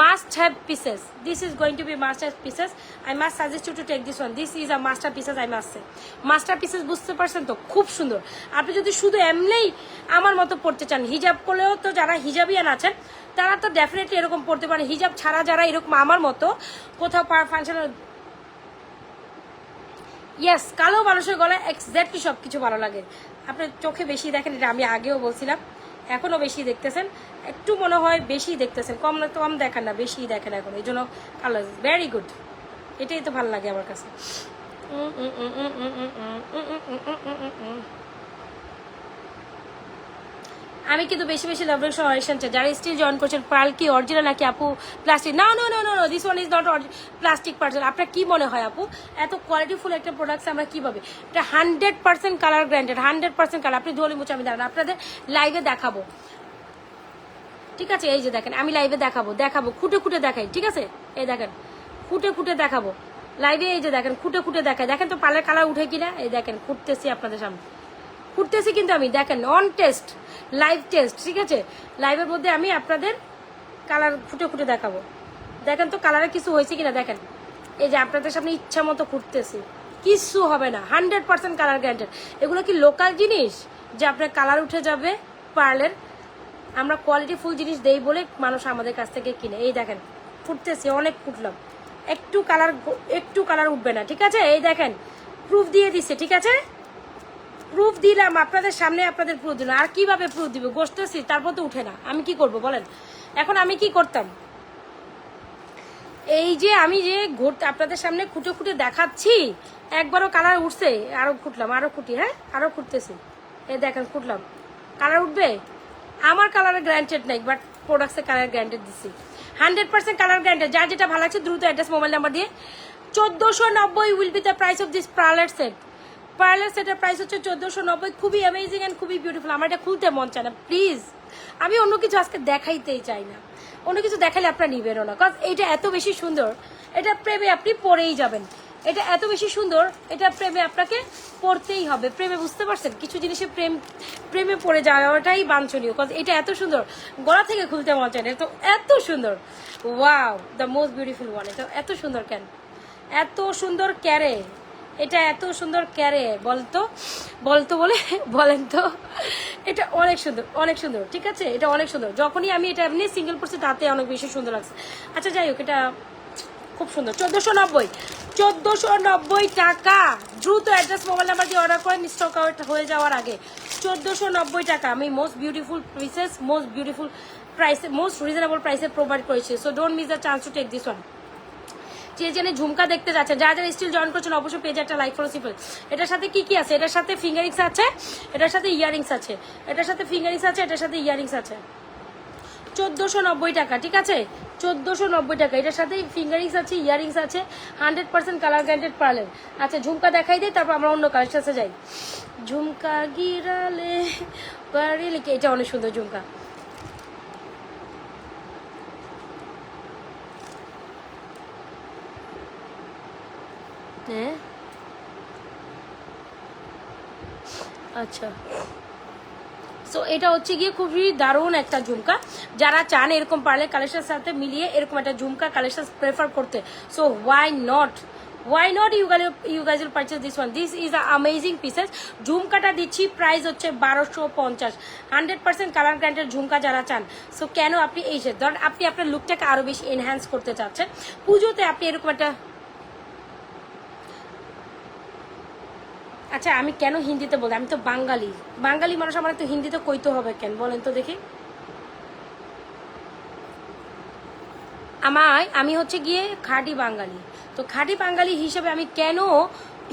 must have pieces. This is going to be master pieces, I must suggest you to take this one, this is a master pieces, I must say master pieces. বুঝতে পারছেন তো, খুব সুন্দর। আপনি যদি শুধু এমনিই আমার মতো পড়তে চান, হিজাব করলেও তো যারা হিজাবিয়ান আছেন তারা তো ডেফিনেটলি এরকম পড়তে পারেন। হিজাব ছাড়া যারা এরকম আমার মতো কোথাও ফাংশন, ইয়েস, কালো মানুষের গলায় এক্স্যাক্টলি সব কিছু ভালো লাগে। আপনার চোখে বেশি দেখেন, এটা আমি আগেও বলছিলাম, এখনও বেশি দেখতেছেন, একটু মনে হয় বেশি দেখতেছেন, কম না কম দেখেন না, বেশি দেখেন এখন, এই জন্য কালো ভেরি গুড, এটাই তো ভালো লাগে আমার কাছে। আমি কিন্তু বেশি বেশি লাভরেশন অরিজিনাল চাই। যারা স্টিল জয়েন করছেন, পার্ল কি অরিজিনাল নাকি আপু প্লাস্টিক? না no no no no, this one is not plastic parcel. আপনার কি মনে হয় আপু এত কোয়ালিটিফুল একটা প্রোডাক্টস আমরা কিভাবে? এটা 100% কালার গ্যারান্টেড, 100% কালার। আপনি ধরে মুছে আমি দাঁড়ান, আপনাদের লাইভে দেখাবো, ঠিক আছে। এই যে দেখেন আমি লাইভে দেখাবো খুঁটে খুঁটে দেখাই, ঠিক আছে। এই দেখেন খুঁটে খুঁটে দেখাবো লাইভে, এই যে দেখেন খুঁটে খুঁটে দেখাই। দেখেন তো পার্লের কালার উঠে কিনা, এই দেখেন খুঁটতেছি আপনাদের সামনে, খুঁটতেছি কিন্তু আমি, দেখেন অন টেস্ট, লাইভ টেস্ট, ঠিক আছে। লাইভের মধ্যে আমি আপনাদের কালার ফুটে ফুটে দেখাবো। দেখেন তো কালারে কিছু হয়েছে কিনা, দেখেন এই যে আপনাদের সামনে ইচ্ছা মতো খুঁটতেছি, কিছু হবে না, 100% কালার গ্যারান্টেড। এগুলো কি লোকাল জিনিস যে আপনার কালার উঠে যাবে? পার্লের আমরা কোয়ালিটি ফুল জিনিস দেই বলে মানুষ আমাদের কাছ থেকে কিনে। এই দেখেন ফুটতেছি, অনেক ফুটলাম, একটু কালার উঠবে না, ঠিক আছে। এই দেখেন প্রুফ দিয়ে দিচ্ছে, ঠিক আছে, প্রুফ দিলাম আপনাদের সামনে, আপনাদের প্রুফ দিলাম। আর কিভাবে প্রুফ দিব? গোসতেছি তারপর তো উঠে না, আমি কি করব বলেন? এখন আমি কি করতাম, এই যে আমি যে আপনাদের সামনে খুঁটে খুঁটে দেখাচ্ছি, একবারও কালার উঠছে, আরো খুঁটলাম, আরো খুঁটি, হ্যাঁ আরো খুঁটতেছি, এই দেখেন খুঁটলাম, কালার উঠবে? আমার কালারে গ্যারান্টেড নাই, বাট প্রোডাক্টসের কালার গ্যারান্টেড দিচ্ছি 100% কালার গ্যারান্টেড। যার যেটা ভালো লাগছে দ্রুত অ্যাড্রেস মোবাইল নাম্বার দিয়ে 1490 will be the price of this parlour set. Parlour সেটের প্রাইস হচ্ছে 1490। খুবই অ্যামেজিং অ্যান্ড খুবই বিউটিফুল। আমার এটা খুলতে মন চায় না প্লিজ, আমি অন্য কিছু আজকে দেখাইতেই চাই না, অন্য কিছু দেখালে আপনারা নিবেনও না, কারণ এটা এত বেশি সুন্দর, এটা প্রেমে আপনি পরেই যাবেন। এটা এত বেশি সুন্দর, এটা প্রেমে আপনাকে পড়তেই হবে। প্রেমে বুঝতে পারছেন, কিছু জিনিসে প্রেমে পড়ে যাওয়াটাই বাঞ্ছনীয়, কারণ এটা এত সুন্দর, গলা থেকে খুলতে মন চায় না, তো এত সুন্দর। Wow, the most beautiful one. এটা এত সুন্দর কেন, এত সুন্দর ক্যারে, এটা এত সুন্দর ক্যারে বলতো বলে বলেন তো, এটা অনেক সুন্দর, অনেক সুন্দর, ঠিক আছে, এটা অনেক সুন্দর। যখনই আমি এটা এমনি সিঙ্গেল পড়ছি তাতে অনেক বেশি সুন্দর লাগছে। আচ্ছা যাই হোক, এটা খুব সুন্দর। 1490 টাকা। দ্রুত অ্যাড্রেস মোবাইল নাম্বার দিয়ে অর্ডার করেন স্টক আউট হয়ে যাওয়ার আগে। 1490 টাকা আমি most beautiful pieces, most beautiful প্রাইসে, মোস্ট রিজনেবল প্রাইসে প্রোভাইড করেছি। So don't miss the chance to take this one. যে জেনে ঝুমকা দেখতে যাচ্ছেন, যারা যারা স্টিল জয়েন করছেন অবশ্যই পেজে একটা লাইক ফলো সিম্পল। এটার সাথে কি কি আছে? এটার সাথে ফিঙ্গারিংস আছে, এটার সাথে ইয়ারিংস আছে, এটার সাথে ফিঙ্গারিংস আছে, এটার সাথে ইয়ারিংস আছে। 1490 টাকা, ঠিক আছে, 1490 টাকা। এটার সাথে ফিঙ্গারিংস আছে, ইয়ারিংস আছে, 100% কালার গ্যারান্টেড পার্লের। আচ্ছা ঝুমকা দেখাই দিই, তারপর আমরা অন্য কালার সাথে যাই। ঝুমকা গিরালে বাড়ি লিখে, এটা অনেক সুন্দর ঝুমকা। হ্যাঁ আচ্ছা, সো এটা হচ্ছে গিয়ে খুবই দারুণ একটা ঝুমকা। যারা চান এরকম পার্লের কালেকশনের সাথে মিলিয়ে এরকম একটা ঝুমকা কালেকশন প্রেফার করতে, so why not you guys will purchase this one. This is an amazing pieces. ঝুমকাটা দিচ্ছি প্রাইস হচ্ছে 1250, 100% কালার গ্যারান্টেড ঝুমকা যারা চান। সো কেন আপনি এই যে ধরেন আপনি আপনার লুকটাকে আরো বেশি এনহ্যান্স করতে চাচ্ছেন, পুজোতে আপনি এরকম একটা। আচ্ছা আমি কেন হিন্দিতে বলতে, আমি তো বাঙালি মানুষ, আমার তো হিন্দিতে কইতে হবে কেন বলেন তো দেখি। আমি হচ্ছে গিয়ে খাঁটি বাঙালি, তো খাঁটি বাঙালি হিসেবে আমি কেন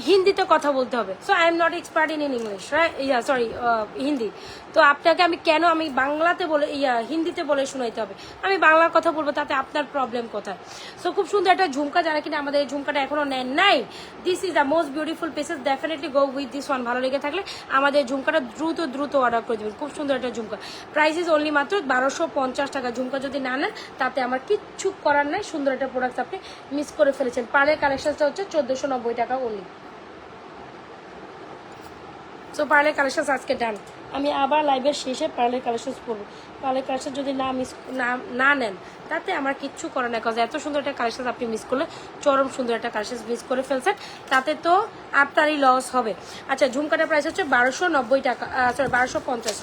হিন্দিতে কথা বলতে হবে? So I am not expert in English, right, sorry Hindi. তো আপনাকে আমি কেন আমি বাংলাতে বলে হিন্দিতে বলে শোনাইতে হবে? আমি বাংলার কথা বলবো, তাতে আপনার প্রবলেম কোথায়? সো খুব সুন্দর একটা ঝুমকা, যারা কিনা আমাদের এই ঝুমকাটা এখনো নেন নাই, this is the most beautiful pieces, definitely go with this one. ভালো লেগে থাকলে আমাদের ঝুমকাটা দ্রুত অর্ডার করে দেবেন। খুব সুন্দর একটা ঝুমকা, প্রাইস ইজ অনলি মাত্র 1250 টাকা। ঝুমকা যদি না নেন তাতে আমার কিচ্ছু করার নাই, সুন্দর একটা প্রোডাক্ট আপনি মিস করে ফেলেছেন। পার্লের কালেকশনটা হচ্ছে 1490 টাকা অনলি। সো পার্লের কালেকশন আজকে ডান। আমি আবার লাইভের শেষে পার্লের কালেকশন করবো। পার্লের কালেকশন যদি না নেন তাতে আমার কিচ্ছু করে না, কাজ এত সুন্দর একটা কালেকশন আপনি মিস করলে, চরম সুন্দর একটা কালেকশন মিস করে ফেলছেন, তাতে তো আপনারই লস হবে। আচ্ছা ঝুমকাটার প্রাইস হচ্ছে 1290 টাকা, সরি 1250,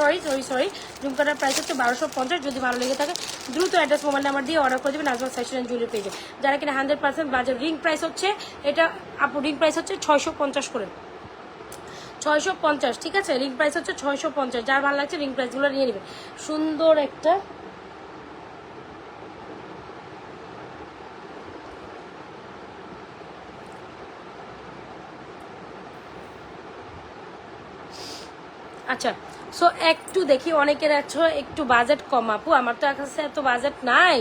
সরি ঝুমকাটার প্রাইস হচ্ছে 1250। যদি ভালো লেগে থাকে দ্রুত অ্যাড্রেস মোবাইল নাম্বার দিয়ে অর্ডার করে দেবেন নাজমা ফ্যাশন অ্যান্ড জুয়েলারি পেজে। যারা কিনা 100% বাজার রিং প্রাইস হচ্ছে এটা, আপু রিং প্রাইস হচ্ছে 650 করে, 650, ঠিক আছে, রিং প্রাইস হচ্ছে 650। যার ভালো লাগছে রিং প্রাইসগুলো নিয়ে নেবে। সুন্দর একটা আচ্ছা, সো একটু দেখি অনেকের আছে একটু বাজেট কম, আপু আমার তো কাছে এত বাজেট নাই,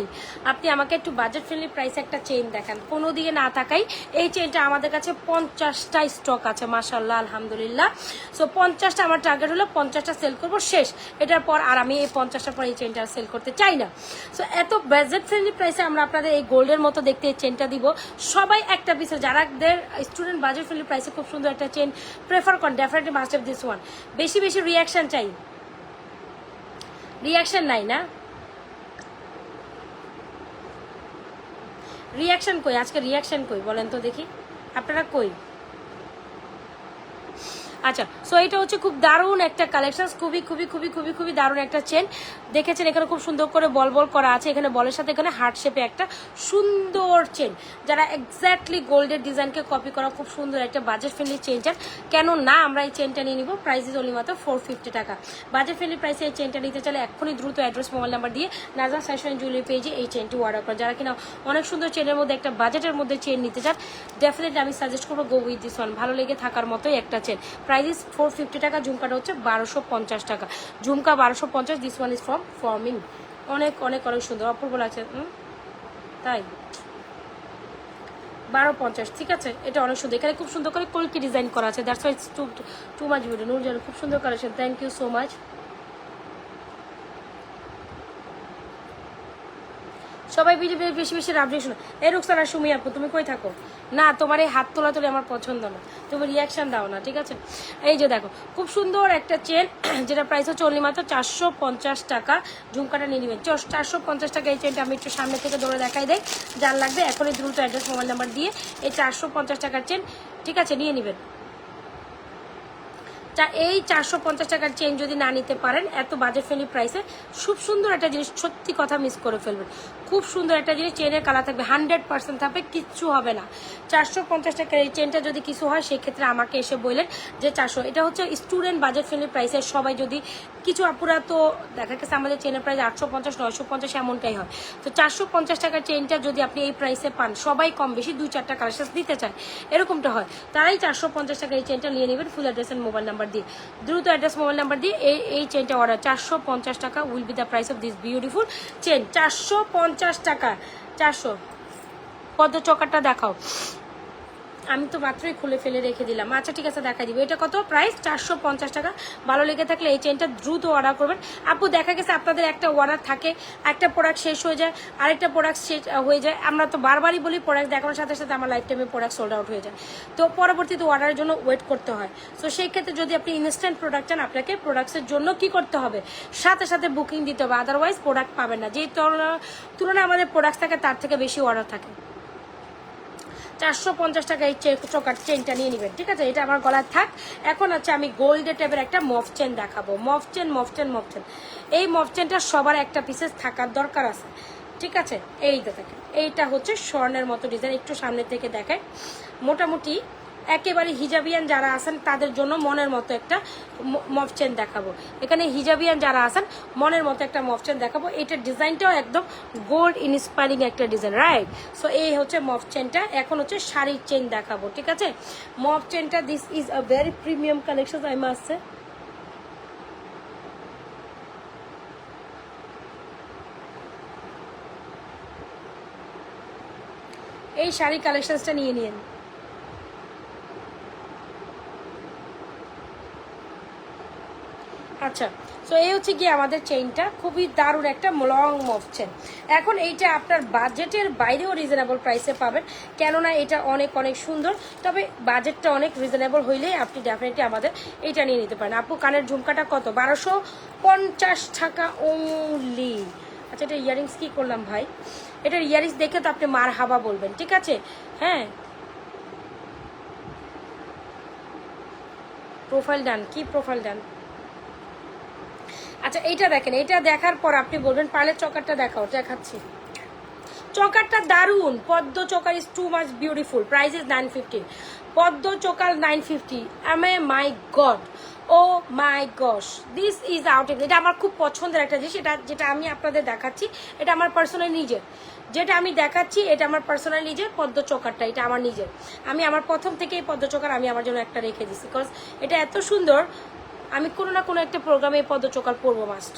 আপনি আমাকে একটু বাজেট ফ্রেন্ডলি প্রাইসে একটা চেইন দেখান। কোনো দিকে না তাকাই, এই চেইনটা আমাদের কাছে 50টা স্টক আছে, মাশাআল্লাহ আলহামদুলিল্লাহ। সো 50টা আমার টার্গেট হলো, 50টা সেল করবো, শেষ। এটার পর আর আমি এই 50টার পর এই চেইনটা সেল করতে চাই না। সো এত বাজেট ফ্রেন্ডলি প্রাইসে আমরা আপনাদের এই গোল্ডের মতো দেখতে এই চেইনটা দিব। সবাই একটা পিসে, যারাদের স্টুডেন্ট বাজেট ফ্রেন্ডলি প্রাইসে খুব সুন্দর একটা চেইন প্রেফার করেন, definitely must have this one. বেশি বেশি রিয়াকশন চাই, রিয়াকশন নাই না, রিয়াকশন কই আজকে, রিয়াকশন কই বলেন তো দেখি, আপনারা কই? আচ্ছা, সো এটা হচ্ছে খুব দারুণ একটা কালেকশন, খুবই দারুণ একটা চেন। দেখেছেন এখানে খুব সুন্দর করে বল করা আছে, এখানে বলের সাথে এখানে হার্ট শেপে একটা সুন্দর চেন। যারা এক্স্যাক্টলি গোল্ডের ডিজাইনকে কপি করা খুব সুন্দর একটা বাজেট ফ্রেন্ডলি চেন চান, কেন না আমরা এই চেনটা নিয়ে নিব। প্রাইস ইজ অনলি মাত্র 450 টাকা। বাজেট ফ্রেন্ডলি প্রাইসে এই চেনটা নিতে চাইলে এক্ষুনি দ্রুত অ্যাড্রেস মোবাইল নাম্বার দিয়ে নাজমা ফ্যাশন জুয়েলারি পেজে এই চেনটি অর্ডার করেন। যারা কিনা অনেক সুন্দর চেনের মধ্যে একটা বাজেটের মধ্যে চেন নিতে চান, ডেফিনেটলি আমি সাজেস্ট করবো গো উইথ দিস ওয়ান। ভালো লেগে থাকার মতোই একটা চেন, প্রাইস ইজ 450 টাকা, ঝুমকাটা হচ্ছে 1250 টাকা। ঝুমকা 1250, this one is from forming. অনেক অনেক অনেক সুন্দর, অপূর্ব লাগছে তাই। 1250, ঠিক আছে, এটা অনেক সুন্দর। এখানে খুব সুন্দর করে কলকি ডিজাইন করা আছে, that's why it's too much beauty. Nurjan খুব সুন্দর collection, thank you so much. সবাই বেশি বেশি রাবড়ি শোনো। এই রুকসানা সুমি আপু, তুমি কই থাকো? না, তোমার এই হাত তোলা তুলে আমার পছন্দ না, তুমি রিয়াকশান দাও না, ঠিক আছে। এই যে দেখো খুব সুন্দর একটা চেন, যেটা প্রাইস হচ্ছে অনলি মাত্র 450 টাকা। ঝুমকাটা নিয়ে নেবেন 450 টাকা। এই চেনটা আমি একটু সামনে থেকে দৌড়ে দেখাই দেয়, যার লাগবে এখনই দ্রুত অ্যাড্রেস মোবাইল নাম্বার দিয়ে এই 450 টাকার চেন, ঠিক আছে, নিয়ে নেবেন। এই 450 টাকার চেন যদি না নিতে পারেন এত বাজেট ফ্রেন্ডলি প্রাইসে, খুব সুন্দর একটা জিনিস, সত্যি কথা মিস করে ফেলবেন। খুব সুন্দর একটা জিনিস, চেনের কালার থাকবে 100% থাকবে, কিচ্ছু হবে না। 450 টাকার এই চেনটা যদি কিছু হয় সেক্ষেত্রে আমাকে এসে বললেন যে 400। এটা হচ্ছে স্টুডেন্ট বাজেট ফ্রেন্ডলি প্রাইসে। সবাই যদি কিছু আপুরা তো দেখা গেছে আমাদের চেনের প্রাইস 850, 950 এমনটাই হয়। তো 450 টাকার চেনটা যদি আপনি এই প্রাইসে পান, সবাই কম বেশি 2-4টা কালেকশন দিতে চায়, এরকমটা হয়, তারাই 450 টাকার এই চেনটা নিয়ে নেবেন full address and mobile number দিয়ে। দ্রুত অ্যাড্রেস মোবাইল নাম্বার দিয়ে এই চেনটা অর্ডার। 450 টাকা will be the price of this beautiful chain. 450 টাকা। 400। পদ্ম চকারটা দেখাও, আমি তো মাত্রই খুলে ফেলে রেখে দিলাম। আচ্ছা ঠিক আছে, দেখাই দিব। এটা কত প্রাইস? 450 টাকা। ভালো লেগে থাকলে এই চেনটা দ্রুত অর্ডার করবেন। আপু দেখা গেছে আপনাদের একটা অর্ডার থাকে, একটা প্রোডাক্ট শেষ হয়ে যায়, আরেকটা প্রোডাক্ট শেষ হয়ে যায়। আমরা তো বারবারই বলি প্রোডাক্ট দেখানোর সাথে সাথে আমার লাইফ টাইমে প্রোডাক্ট সোল্ড আউট হয়ে যায়, তো পরবর্তীতে অর্ডারের জন্য ওয়েট করতে হয়। সো সেই ক্ষেত্রে যদি আপনি ইনস্ট্যান্ট প্রোডাক্ট চান, আপনাকে প্রোডাক্টসের জন্য কি করতে হবে? সাথে সাথে বুকিং দিতে হবে, আদারওয়াইজ প্রোডাক্ট পাবেন না। যেই তুলনায় আমাদের প্রোডাক্ট থাকে তার থেকে বেশি অর্ডার থাকে। 450 টাকা এই চোকার চেনটা নিয়ে নেবেন, ঠিক আছে। এটা আমার গলায় থাক। এখন হচ্ছে আমি গোল্ডের টাইপের একটা মফ চেন দেখাবো। মফ চেন। এই মফ চেনটা সবার একটা পিসেস থাকার দরকার আছে, ঠিক আছে। এইটা দেখেন, এইটা হচ্ছে স্বর্ণের মতো ডিজাইন। একটু সামনে থেকে দেখায়, মোটামুটি একেবারে হিজাবিয়ান যারা আছেন তাদের জন্য মনের মতো একটা মফ চেন দেখাবো। এখানে হিজাবিয়ান যারা আছেন মনের মতো একটা মফ চেন দেখাবো। এটার ডিজাইনটাও একদম গোল্ড ইন্সপায়ারিং একটা ডিজাইন, রাইট। সো এই হচ্ছে মফ চেনটা। এখন হচ্ছে শাড়ির চেন দেখাবো, ঠিক আছে। মফ চেনটা this is a very premium collection, I must সে। এই শাড়ি কালেকশনসটা নিয়ে নিন। আচ্ছা, সো এই হচ্ছে গিয়ে আমাদের চেইনটা, খুবই দারুণ একটা লং মফ চেন। এখন এইটা আপনার বাজেটের বাইরেও রিজনেবল প্রাইসে পাবেন, কেননা এটা অনেক অনেক সুন্দর। তবে বাজেটটা অনেক রিজনেবল হইলেই আপনি ডেফিনেটলি আমাদের এইটা নিয়ে নিতে পারেন। আপু কানের ঝুমকাটা কত? 1250 টাকা অনলি। আচ্ছা, এটা ইয়ারিংস কী করলাম ভাই? এটার ইয়ারিংস দেখে তো আপনি মার হাবা বলবেন, ঠিক আছে। হ্যাঁ, প্রোফাইল ডান। কি প্রোফাইল ডান? আচ্ছা এইটা দেখেন, এটা দেখার পর আপনি বলবেন পার্লের চকারটা দেখাও। দেখাচ্ছি, চকারটা দারুন। পদ্ম choker is too much beautiful. Price is 950। পদ্ম choker 950। My God, oh my gosh, this is out. এটা আমার খুব পছন্দের একটা জিনিস। যেটা আমি আপনাদের দেখাচ্ছি, এটা আমার পার্সোনাল নিজের। যেটা আমি দেখাচ্ছি এটা আমার পার্সোনাল নিজের। পদ্ম চকারটা এটা আমার নিজের। আমি আমার প্রথম থেকেই পদ্ম চকার আমি আমার জন্য একটা রেখে দিচ্ছি, বিকজ এটা এত সুন্দর। আমি কোনো না কোনো একটা প্রোগ্রামে এই পদ্ম চোকার পরবো মাস্ট,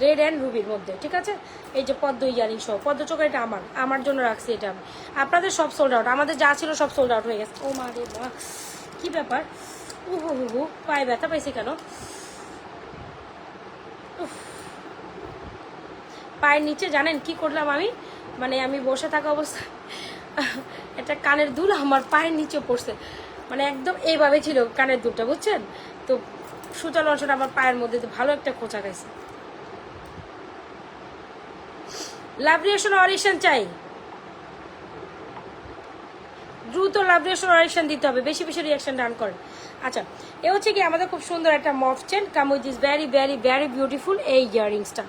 রেড অ্যান্ড রুবির মধ্যে, ঠিক আছে। এই যে পদ্ম ইয়ারিং সহ পদ্ম চোকার, এটা আমার জন্য রাখছি। এটা আমি, আপনাদের সব সোল্ড আউট, আমাদের যা ছিল সব সোল্ড আউট হয়ে গেছে। ও মা রে মা, কী ব্যাপার? হু পায়ে ব্যথা পাইছি কেন? পায়ের নিচে জানেন কি করলাম আমি? মানে আমি বসে থাকা অবস্থায় একটা কানের দুল আমার পায়ের নিচে পড়ছে। মানে একদম এইভাবে ছিল কানের দুলটা, বুঝছেন তো। সুতার অংশটা আমার পায়ের মধ্যে ভালো একটা খোঁচা গেছে। লাভ রিয়েকশন অরিশন চাই, দ্রুত লাভ রিয়েকশন অরিশন দিতে হবে, বেশি বেশি রিয়াকশন ডান করেন। আচ্ছা, এ হচ্ছে কি আমাদের খুব সুন্দর একটা মফ chain, come with this very very very beautiful এই ইয়ারিংসটা।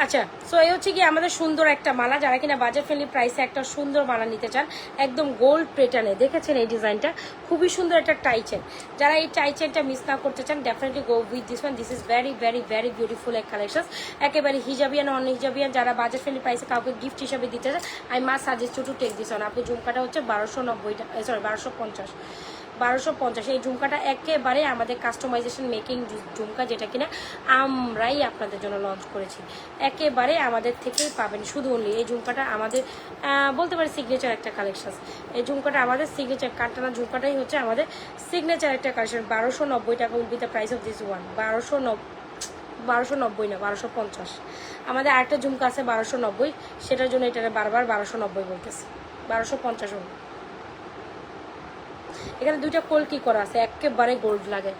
আচ্ছা, সো এই হচ্ছে কি আমাদের সুন্দর একটা মালা, যারা কিনা বাজেট ফ্রেন্ডলি প্রাইসে একটা সুন্দর মালা নিতে চান, একদম গোল্ড প্যাটার্নে। দেখেছেন এই ডিজাইনটা খুবই সুন্দর একটা টাই চেন। যারা এই টাই চেনটা মিস না করতে চান, definitely go with this one. This is very very very beautiful এক কালেকশন, একেবারে হিজাবিয়ান অন হিজাবিয়ান। যারা বাজেট ফ্রেন্ডলি প্রাইসে কাউকে গিফট হিসাবে দিতে চান, I must suggest to take this one. আপনি ঝুমকাটা হচ্ছে 1290 টাকা, সরি 1250, 1250। এই ঝুমকাটা একেবারে আমাদের কাস্টমাইজেশন মেকিং ঝুমকা, যেটা কিনা আমরাই আপনাদের জন্য লঞ্চ করেছি। একেবারে আমাদের থেকেই পাবেন শুধু অনলি এই ঝুমকাটা। আমাদের বলতে পারি সিগনেচার একটা কালেকশন। এই ঝুমকাটা আমাদের সিগনেচার, কানটানা ঝুমকাটাই হচ্ছে আমাদের সিগনেচার একটা কালেকশন। 1290 টাকা will be the price of this one. 1290 না, 1250। আমাদের আরেকটা ঝুমকা আছে 1290, সেটার জন্য এটা বারবার 1290 বলতেছে, 1250 হল। এখানে দুইটা কলকি করা আছে, একেবারে গোল্ড লাগে,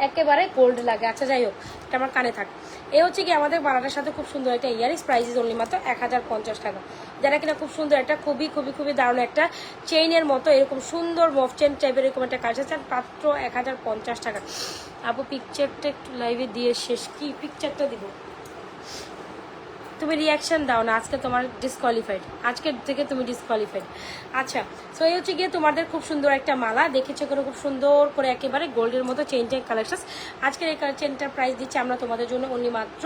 একেবারে গোল্ড লাগে। আচ্ছা যাই হোক, এটা আমার কানে থাক। এই হচ্ছে কি আমাদের মালাটার সাথে খুব সুন্দর একটা ইয়ারিংস, প্রাইস ইজ অনলি মাত্র 1050 টাকা। যারা কিনা খুব সুন্দর একটা খুবই খুবই খুবই দারুণ একটা চেইনের মতো এরকম সুন্দর মফ চেন টাইপের এরকম একটা কাজ আছে, মাত্র 1050 টাকা। আপু পিকচারটা একটু লাইভে দিয়ে শেষ, কি পিকচারটা দিব? তুমি রিয়াকশন দাও না, আজকে তোমার ডিসকোয়ালিফাইড, আজকের থেকে তুমি ডিসকোয়ালিফাইড। আচ্ছা, সো এই হচ্ছে গিয়ে তোমাদের খুব সুন্দর একটা মালা, দেখেছো করে খুব সুন্দর করে একেবারে গোল্ডের মতো চেইন কালেকশন। আজকের এই চেনটার প্রাইস দিচ্ছি আমরা তোমাদের জন্য অনলি মাত্র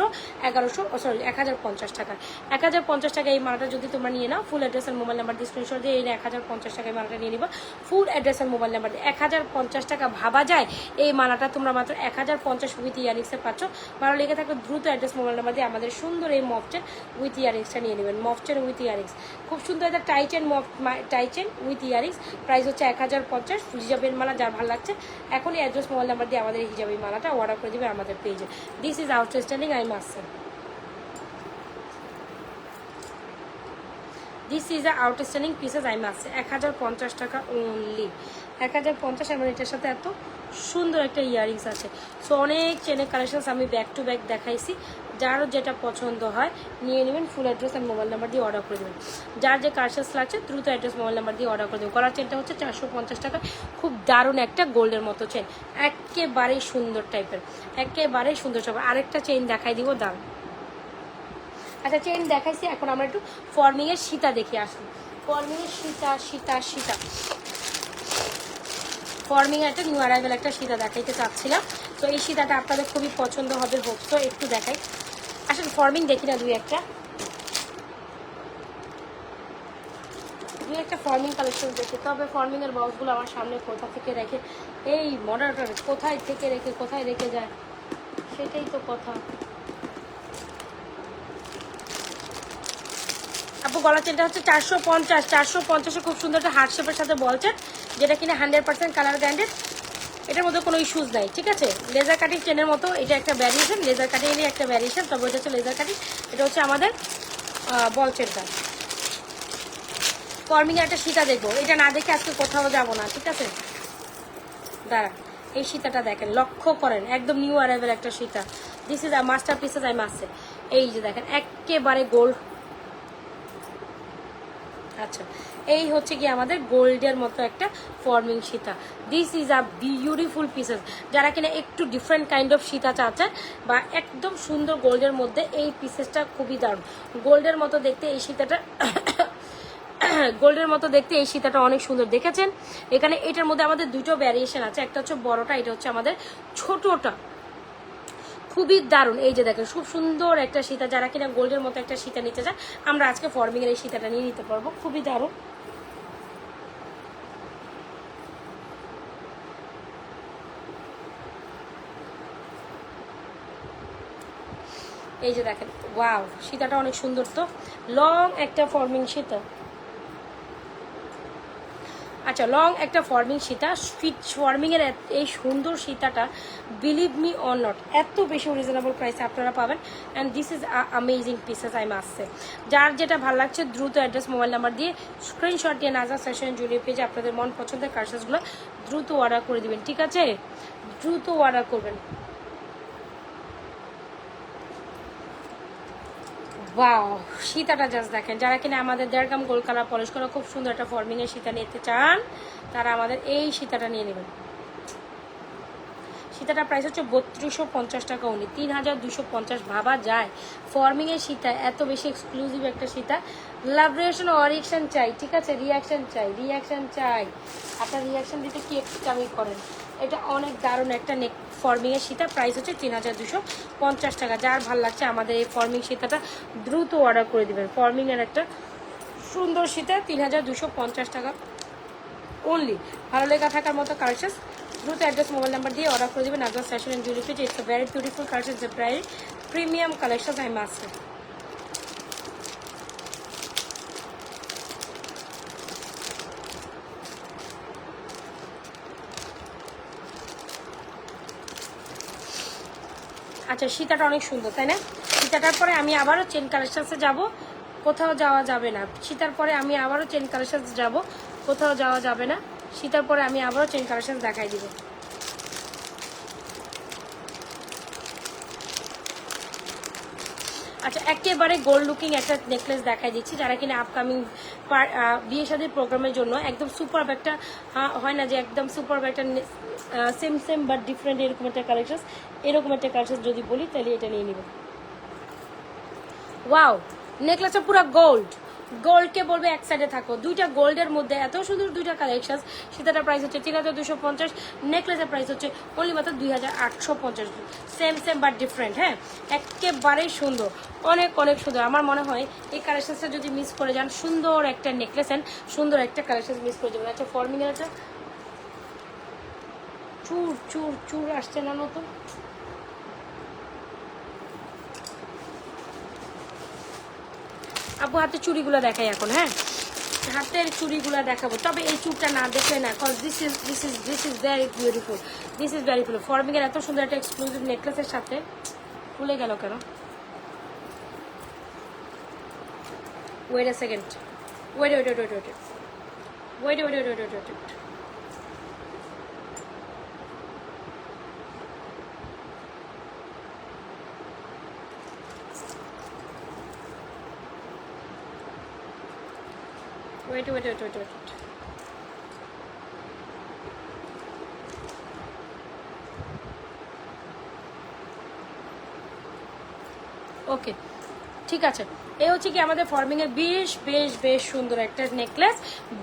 1050 টাকা। 1050 টাকা এই মালাটা যদি তোমরা নিয়ে নাও, ফুল অ্যাড্রেস আর মোবাইল নাম্বার দিয়ে স্ক্রিনশট দিয়ে এই 1050 টাকায় মালাটা নিয়ে নিবা। ফুল অ্যাড্রেস আর মোবাইল নাম্বার দিয়ে 1050 টাকা ভাবা যায় এই মালাটা তোমরা মাত্র 1050 উইথ ইয়ারিংসে পাচ্ছ। মালা লেগে থাকবে দ্রুত অ্যাড্রেস মোবাইল নাম্বার দিয়ে আমাদের সুন্দর এই মফটের উইথ ইয়ারিংসটা নিয়ে নেবেন। মফচেন উইথ ইয়ারিংস, খুব সুন্দর একটা টাইচেন উইথ ইয়ারিংস, প্রাইস হচ্ছে 1050। হিজাবের মালা যার ভালো লাগছে এখনই অ্যাড্রেস মোবাইল নাম্বার দিয়ে আমাদের হিজাবের মালাটা অর্ডার করে দেবে আমাদের পেজে। This is outstanding, I must say. This is a outstanding pieces, I must সে। 1050 টাকা অনলি, 1050। আমার এটার সাথে এত সুন্দর একটা ইয়ারিংস আছে। সো অনেক চেনের কালেকশনস আমি ব্যাক টু ব্যাক দেখাইছি, যার যেটা পছন্দ হয় নিয়ে নেবেন। ফুল অ্যাড্রেস আর মোবাইল নাম্বার দিয়ে অর্ডার করে দেবেন। যার যে কালেকশনস লাগছে দ্রুত অ্যাড্রেস মোবাইল নাম্বার দিয়ে অর্ডার করে দেবেন। গলার চেনটা হচ্ছে 450 টাকা, খুব দারুণ একটা গোল্ডের মতো চেন, একেবারেই সুন্দর টাইপের, একেবারেই সুন্দর টাইপের। আরেকটা চেইন দেখাই দিব, দাম। আচ্ছা চেইন দেখাইছি, এখন আমরা একটু ফর্মিংয়ের সীতা দেখে আসি। ফর্মিংয়ের সীতা ফর্মিং একটা নিউ অ্যারাইভেল একটা সীতা দেখাইতে চাচ্ছিলাম। তো এই সীতাটা আপনাদের খুবই পছন্দ হবে, হোক। তো একটু দেখাই, আসলে ফর্মিং দেখি না, দুই একটা ফর্মিং কালেকশন দেখি। তবে ফর্মিংয়ের বক্সগুলো আমার সামনে কোথা থেকে রেখে, এই মডারেটর কোথায় থেকে রেখে কোথায় রেখে যায়, সেটাই তো কথা। আপু গলা চেনটা হচ্ছে 450, 450-এ খুব সুন্দর একটা হার্ট শেপের সাথে বল চেন, যেটা কিনা 100% কালার গ্যারান্টেড। এটার মধ্যে কোনো ইস্যুস নাই, ঠিক আছে। লেজার কাটিং চেনের মতো এটা একটা ভ্যারিয়েশন, লেজার কাটিংয়েরই একটা ভ্যারিয়েশন, তবে এটা হচ্ছে লেজার কাটিং। এটা হচ্ছে আমাদের বল চেনটা। ফর্মিংয়ে একটা সীতা দেখবো, এটা না দেখে আজকে কোথাও যাবো না, ঠিক আছে। দাঁড়া, এই সীতাটা দেখেন, লক্ষ্য করেন, একদম নিউ অ্যারাইভেল একটা Sita. This is a master pieces, I must সে। এই যে দেখেন একেবারে গোল্ড। আচ্ছা, এই হচ্ছে কি আমাদের গোল্ডের মতো একটা forming Sita. This is a beautiful pieces. যারা কিনা একটু ডিফারেন্ট কাইন্ড অফ সীতা চাচ্ছেন বা একদম সুন্দর গোল্ডের মধ্যে, এই পিসেসটা খুবই দারুণ। গোল্ডের মতো দেখতে এই সীতাটা গোল্ডের মতো দেখতে এই সীতাটা অনেক সুন্দর। দেখেছেন এখানে এটার মধ্যে আমাদের দুটো ভ্যারিয়েশন আছে, একটা হচ্ছে বড়টা, এটা হচ্ছে আমাদের ছোটটা, খুবই দারুণ। এই যে দেখেন খুব সুন্দর একটা সীতা, যারা কিনা গোল্ডের মতো একটা সীতা নিতে চান, আমরা আজকে ফর্মিংয়ের এই সীতাটা নিয়ে নিতে পারবো, খুবই দারুণ। এই যে দেখেন, ওয়াও, সীতাটা অনেক সুন্দর, তো লং একটা ফর্মিং সীতা। আচ্ছা, লং একটা ফর্মিং সীতা, ফর্মিংয়ের এই সুন্দর সীতাটা বিলিভ মি অর নট এত বেশি রিজনেবল প্রাইসে আপনারা পাবেন। And this is amazing pieces, I must সে। যার যেটা ভালো লাগছে দ্রুত অ্যাড্রেস মোবাইল নাম্বার দিয়ে স্ক্রিনশট দিয়ে নাজা ফ্যাশন জুয়েলারি পেজে আপনাদের মন পছন্দের কালেকশনগুলো দ্রুত অর্ডার করে দিবেন, ঠিক আছে, দ্রুত অর্ডার করবেন। ওয়াও, সীতাটা জাস্ট দেখেন। যারা কিনা আমাদের দেড়গ্রাম গোল্ড কালার পলিশ করা খুব সুন্দর একটা ফর্মিংয়ের সীতা নিতে চান, তারা আমাদের এই সীতাটা নিয়ে নেবেন। সীতাটার প্রাইস হচ্ছে 3250 টাকা উনি, 3250। ভাবা যায় ফর্মিংয়ের সীতা এত বেশি এক্সক্লুসিভ একটা সীতা। লাভ রিয়াকশন ও রিয়াকশন চাই, ঠিক আছে, রিয়াকশন চাই, রিয়াকশন চাই। আপনার রিয়াকশন দিতে কি একটু করেন। এটা অনেক দারুণ একটা নেক ফর্মিংয়ের সীতা, প্রাইস হচ্ছে 3250 টাকা। যার ভালো লাগছে আমাদের এই ফর্মিং সীতাটা দ্রুত অর্ডার করে দেবেন। ফর্মিংয়ের একটা সুন্দর সীতা 3250 টাকা অনলি। ভালো লেগে থাকার মতো কালেকশন দ্রুত অ্যাড্রেস মোবাইল নাম্বার দিয়ে অর্ডার করে দেবেন। Najma's fashion and jewellery page. It's a very beautiful collection, it's a very premium collection, I must say. আচ্ছা, সীতাটা অনেক সুন্দর, তাই না? সীতাটার পরে আমি আবারও চেন কালেকশনসে যাব, কোথাও যাওয়া যাবে না। সীতার পরে আমি আবারও চেন কালেকশনস যাব, কোথাও যাওয়া যাবে না। সীতার পরে আমি আবারও চেন কালেকশন দেখাই দিব। আচ্ছা, একেবারে গোল্ড লুকিং একটা নেকলেস দেখাই দিচ্ছি, যারা কিনা আপকামিং বিয়ে শাদীর প্রোগ্রামের জন্য একদম সুপার একটা, হয় না যে একদম সুপার একটা সেম সেম বাট ডিফারেন্ট, এরকম একটা কালেকশন, এরকম একটা কালেকশন যদি বলি তাহলে এটা নিয়ে নেবেন। ওয়াও, নেকলেসটা পুরো গোল্ড, গোল্ডকে বলবে এক সাইডে থাকো। দুইটা গোল্ডের মধ্যে এত সুন্দর দুইটা কালেকশন। সীতাটার প্রাইস হচ্ছে 3250, নেকলেসের প্রাইস হচ্ছে অনলি মাত্র 2850। সেম সেম বাট ডিফারেন্ট, হ্যাঁ, একেবারেই সুন্দর, অনেক অনেক সুন্দর। আমার মনে হয় এই কালেকশনটা যদি মিস করে যান, সুন্দর একটা নেকলেস অ্যান্ড সুন্দর একটা কালেকশন মিস করে যাবেন। আচ্ছা, ফর্মিংয়ের একটা চুর চুর চুর আসছে না নতুন, আপু হাতে চুড়িগুলো দেখাই এখন, হ্যাঁ, হাতের চুড়িগুলো দেখাবো। তবে এই চুড়টা না দেখলে না, cause this is very beautiful, this is very beautiful. ফর্মিংয়ের এত সুন্দর একটা এক্সক্লুসিভ নেকলেসের সাথে খুলে গেল কেন? Wait a second, wait wait wait wait wait wait wait wait wait wait wait wait wait wait wait wait okay, ঠিক আছে। এই হচ্ছে কি আমাদের ফর্মিংয়ের বেশ বেশ বেশ সুন্দর একটা নেকলেস,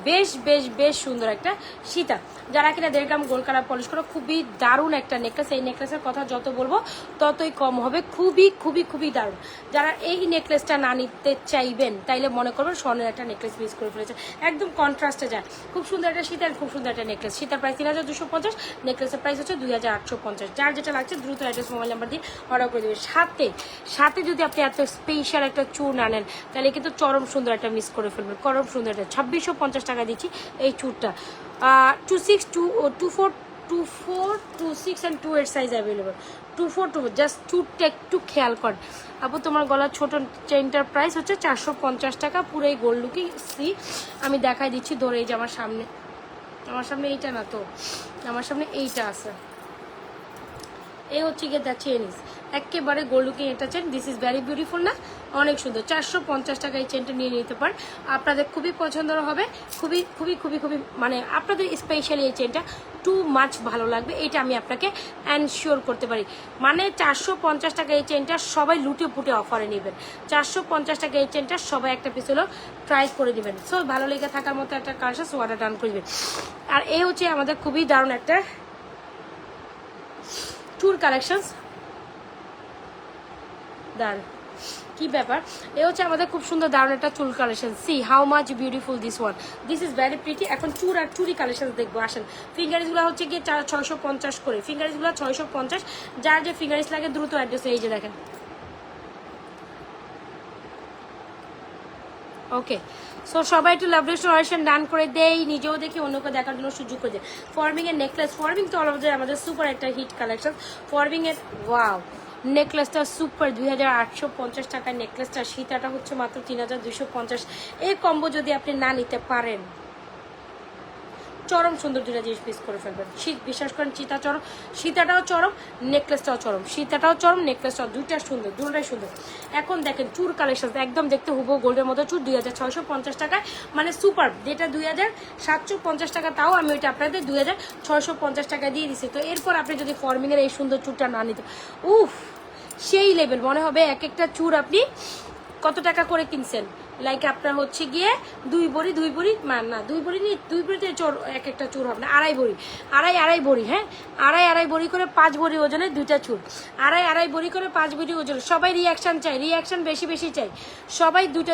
বেশ বেশ বেশ সুন্দর একটা সীতা। যারা কিনা 1.5 গ্রাম গোল্ড কালার পলিশ করো, খুবই দারুণ একটা নেকলেস। এই নেকলেসের কথা যত বলবো ততই কম হবে, খুবই খুবই খুবই দারুণ। যারা এই নেকলেসটা না নিতে চাইবেন তাইলে মনে করবেন স্বর্ণের একটা নেকলেস মিস করে ফেলেছে, একদম কন্ট্রাস্টে যায়। খুব সুন্দর একটা সীতা, খুব সুন্দর একটা নেকলেস। সীতার প্রাইস 3250, নেকলেসের প্রাইস হচ্ছে 2850। যার যেটা লাগছে দ্রুত অ্যাড্রেস মোবাইল নাম্বার দিয়ে অর্ডার করে দেবে। সাথে যদি আপনি এত স্পেশাল একটা চুন আনেন তাহলে কিন্তু চরম সুন্দর একটা মিস করে ফেলবেন, চরম সুন্দর একটা। 2650 টাকা দিচ্ছি এই চুরটা। 26, 24, 24, 26 অ্যান্ড 28 সাইজ অ্যাভেলেবল। 24, জাস্ট চুরটা একটু খেয়াল করেন। আপু তোমার গলার ছোট চেইনটার প্রাইস হচ্ছে 450 টাকা, পুরো এই গোল্ড লুকিং। সি আমি দেখাই দিচ্ছি ধরে, এই যে আমার সামনে এইটা না তো, আমার সামনে এইটা আছে, এই হচ্ছে গিয়ে দ্য চেইনিস, একেবারে গোল্ড লুকিং একটা chain. This is very beautiful না, অনেক সুন্দর। 450 টাকা এই চেনটা নিয়ে নিতে পারেন, আপনাদের খুবই পছন্দ হবে, খুবই খুবই খুবই খুবই মানে আপনাদের স্পেশালি এই চেনটা টু মাচ ভালো লাগবে, এটা আমি আপনাকে এনশিওর করতে পারি। মানে 450 টাকা এই চেনটা সবাই লুটে পুটে অফারে নেবেন। 450 টাকা এই চেনটা সবাই একটা পিস হলেও ট্রাই করে নেবেন। সো ভালো লেগে থাকার মতো একটা কালেকশন অর্ডার ডান করে দেবেন। আর এই হচ্ছে আমাদের খুবই দারুণ একটা টুর কালেকশনস। দারুণ, কি ব্যাপার, এ হচ্ছে আমাদের খুব সুন্দর দারুণ একটা চুল collection. See how much beautiful this one, this is very pretty. এখন চুর আর চুরি কালেকশন দেখবো, আসেন। ফিঙ্গারিজগুলো হচ্ছে গিয়ে 650 করে, ফিঙ্গারিজগুলো 650। যার যে ফিঙ্গারিজ লাগে দ্রুত অ্যাড্রেসে এই যে দেখেন। ওকে, সো সবাই একটু লাভ রেস্টোরেশন ডান করে দেই, নিজেও দেখি অন্যকে দেখার জন্য সুযোগ করে দেয়। ফর্মিংয়ের নেকলেস, ফর্মিং তো অলরেডি আমাদের সুপার একটা হিট কালেকশন। ফর্মিংয়ের ওয়াও নেকলেসটা সুপার, 2850 টাকার নেকলেসটা। সীতাটা হচ্ছে মাত্র 3250। এই কম্বো যদি আপনি না নিতে পারেন, চরম সুন্দর দুটা জিনিস পিস করে ফেলবেন। শীত বিশ্বাস করেন চিতা চরম, সীতাটাও চরম, নেকলেসটাও চরম, সীতাটাও চরম, নেকলেসটাও দুইটা সুন্দর, দুটোটাই সুন্দর। এখন দেখেন চুর কালেকশন একদম দেখতে হুবহু গোল্ডের মতো চুর 2650 টাকায়, মানে সুপার, যেটা 2750 টাকা তাও আমি ওইটা আপনাদের 2650 টাকা দিয়ে দিচ্ছি। তো এরপর আপনি যদি ফর্মিংয়ের এই সুন্দর চুরটা না নিতে, উফ সেই লেভেল মনে হবে এক একটা চুর আপনি কত টাকা করে কিনছেন, লাইক আপনার হচ্ছে গিয়ে 2 ভরি না 2 ভরি নি, 2 ভরিতে চোর এক একটা চুর হবে না, আড়াই ভরি, হ্যাঁ আড়াই ভরি করে 5 ভরি ওজনের দুইটা চুর, আড়াই ভরি করে 5 ভরি ওজনের। সবাই রিয়াকশন চাই, রিয়াকশন বেশি চাই, সবাই দুইটা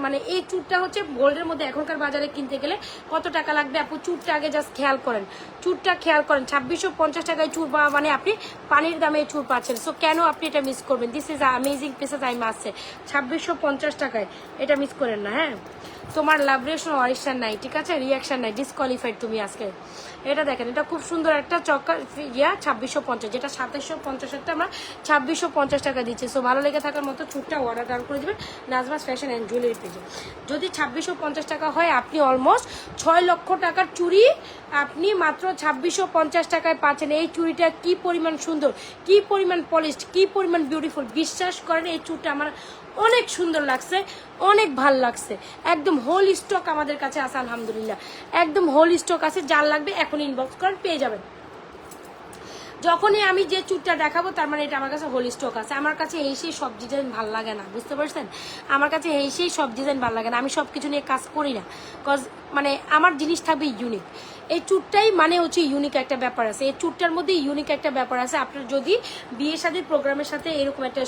মানে এই চুরটা হচ্ছে গোল্ডের মধ্যে এখনকার বাজারে কিনতে গেলে কত টাকা লাগবে আপু, চুরটা আগে জাস্ট খেয়াল করেন, চুরটা খেয়াল করেন। 2650 টাকায় চুর পাওয়া মানে আপনি পানির দামে চুর পাচ্ছেন। সো কেন আপনি এটা মিস করবেন? This is amazing pieces I must সে, 2650 টাকায় এটা মিস করেন না। হ্যাঁ তোমার লাভ রিয়েকশন অরিশন নাই, ঠিক আছে, রিয়াকশন নাই, ডিসকোয়ালিফাইড তুমি আজকে। এটা দেখেন এটা খুব সুন্দর একটা চক্কা 2650, যেটা 2750 আমরা 2650 টাকা দিচ্ছি। সো ভালো লেগে থাকার মতো চুরটা অর্ডার ডাউন করে দেবেন নাজমাস ফ্যাশন অ্যান্ড জুয়েলারি পেজে। যদি 2650 টাকা হয় আপনি অলমোস্ট 6 লক্ষ টাকার চুড়ি আপনি মাত্র 2650 টাকায় পাচ্ছেন। এই চুড়িটা কি পরিমাণ সুন্দর, কি পরিমাণ পলিশড, কি পরিমাণ বিউটিফুল, বিশ্বাস করেন এই চুড়িটা আমার অনেক সুন্দর লাগছে, অনেক ভাল লাগছে। একদম হোল স্টক আমাদের কাছে আছে আলহামদুলিল্লাহ, একদম হোল স্টক আছে, যার লাগবে এখন ইনবক্স করেন পেয়ে যাবেন। যখনই আমি যে চুরটা দেখাবো তার মানে এটা আমার কাছে হোল স্টক আছে। আমার কাছে এই সেই সব ডিজাইন ভাল লাগে না, বুঝতে পারছেন, আমার কাছে এই সেই সব ডিজাইন ভাল লাগে না, আমি সব কিছু নিয়ে কাজ করি না, কজ মানে আমার জিনিস থাকবে ইউনিক। এই চুরটাই মানে হচ্ছে ইউনিক একটা ব্যাপার আছে, এই চুরটার মধ্যে ইউনিক একটা ব্যাপার আছে। আপনার যদি বিয়ে শাদীর প্রোগ্রামের সাথে এরকম একটা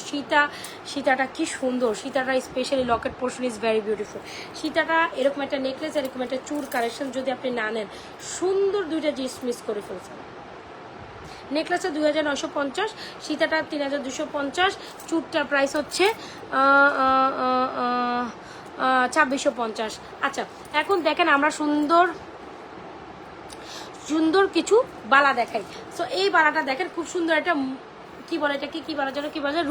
সীতাটা কি সুন্দর, সীতাটা specially locket portion is very beautiful, সীতাটা এরকম একটা নেকলেস এরকম একটা চুর কালেকশন যদি আপনি না নেন, সুন্দর দুইটা জিনিস মিস করে ফেলছেন। নেকলেসটা 2950, সীতাটা 3250, চুরটার প্রাইস হচ্ছে 2650। আচ্ছা এখন দেখেন আমরা সুন্দর কিছু বালা দেখাই। সো এই বালাটা দেখেন খুব সুন্দর একটা কি বলে এটাকে, কি বলা যেন, কি বলা যায়,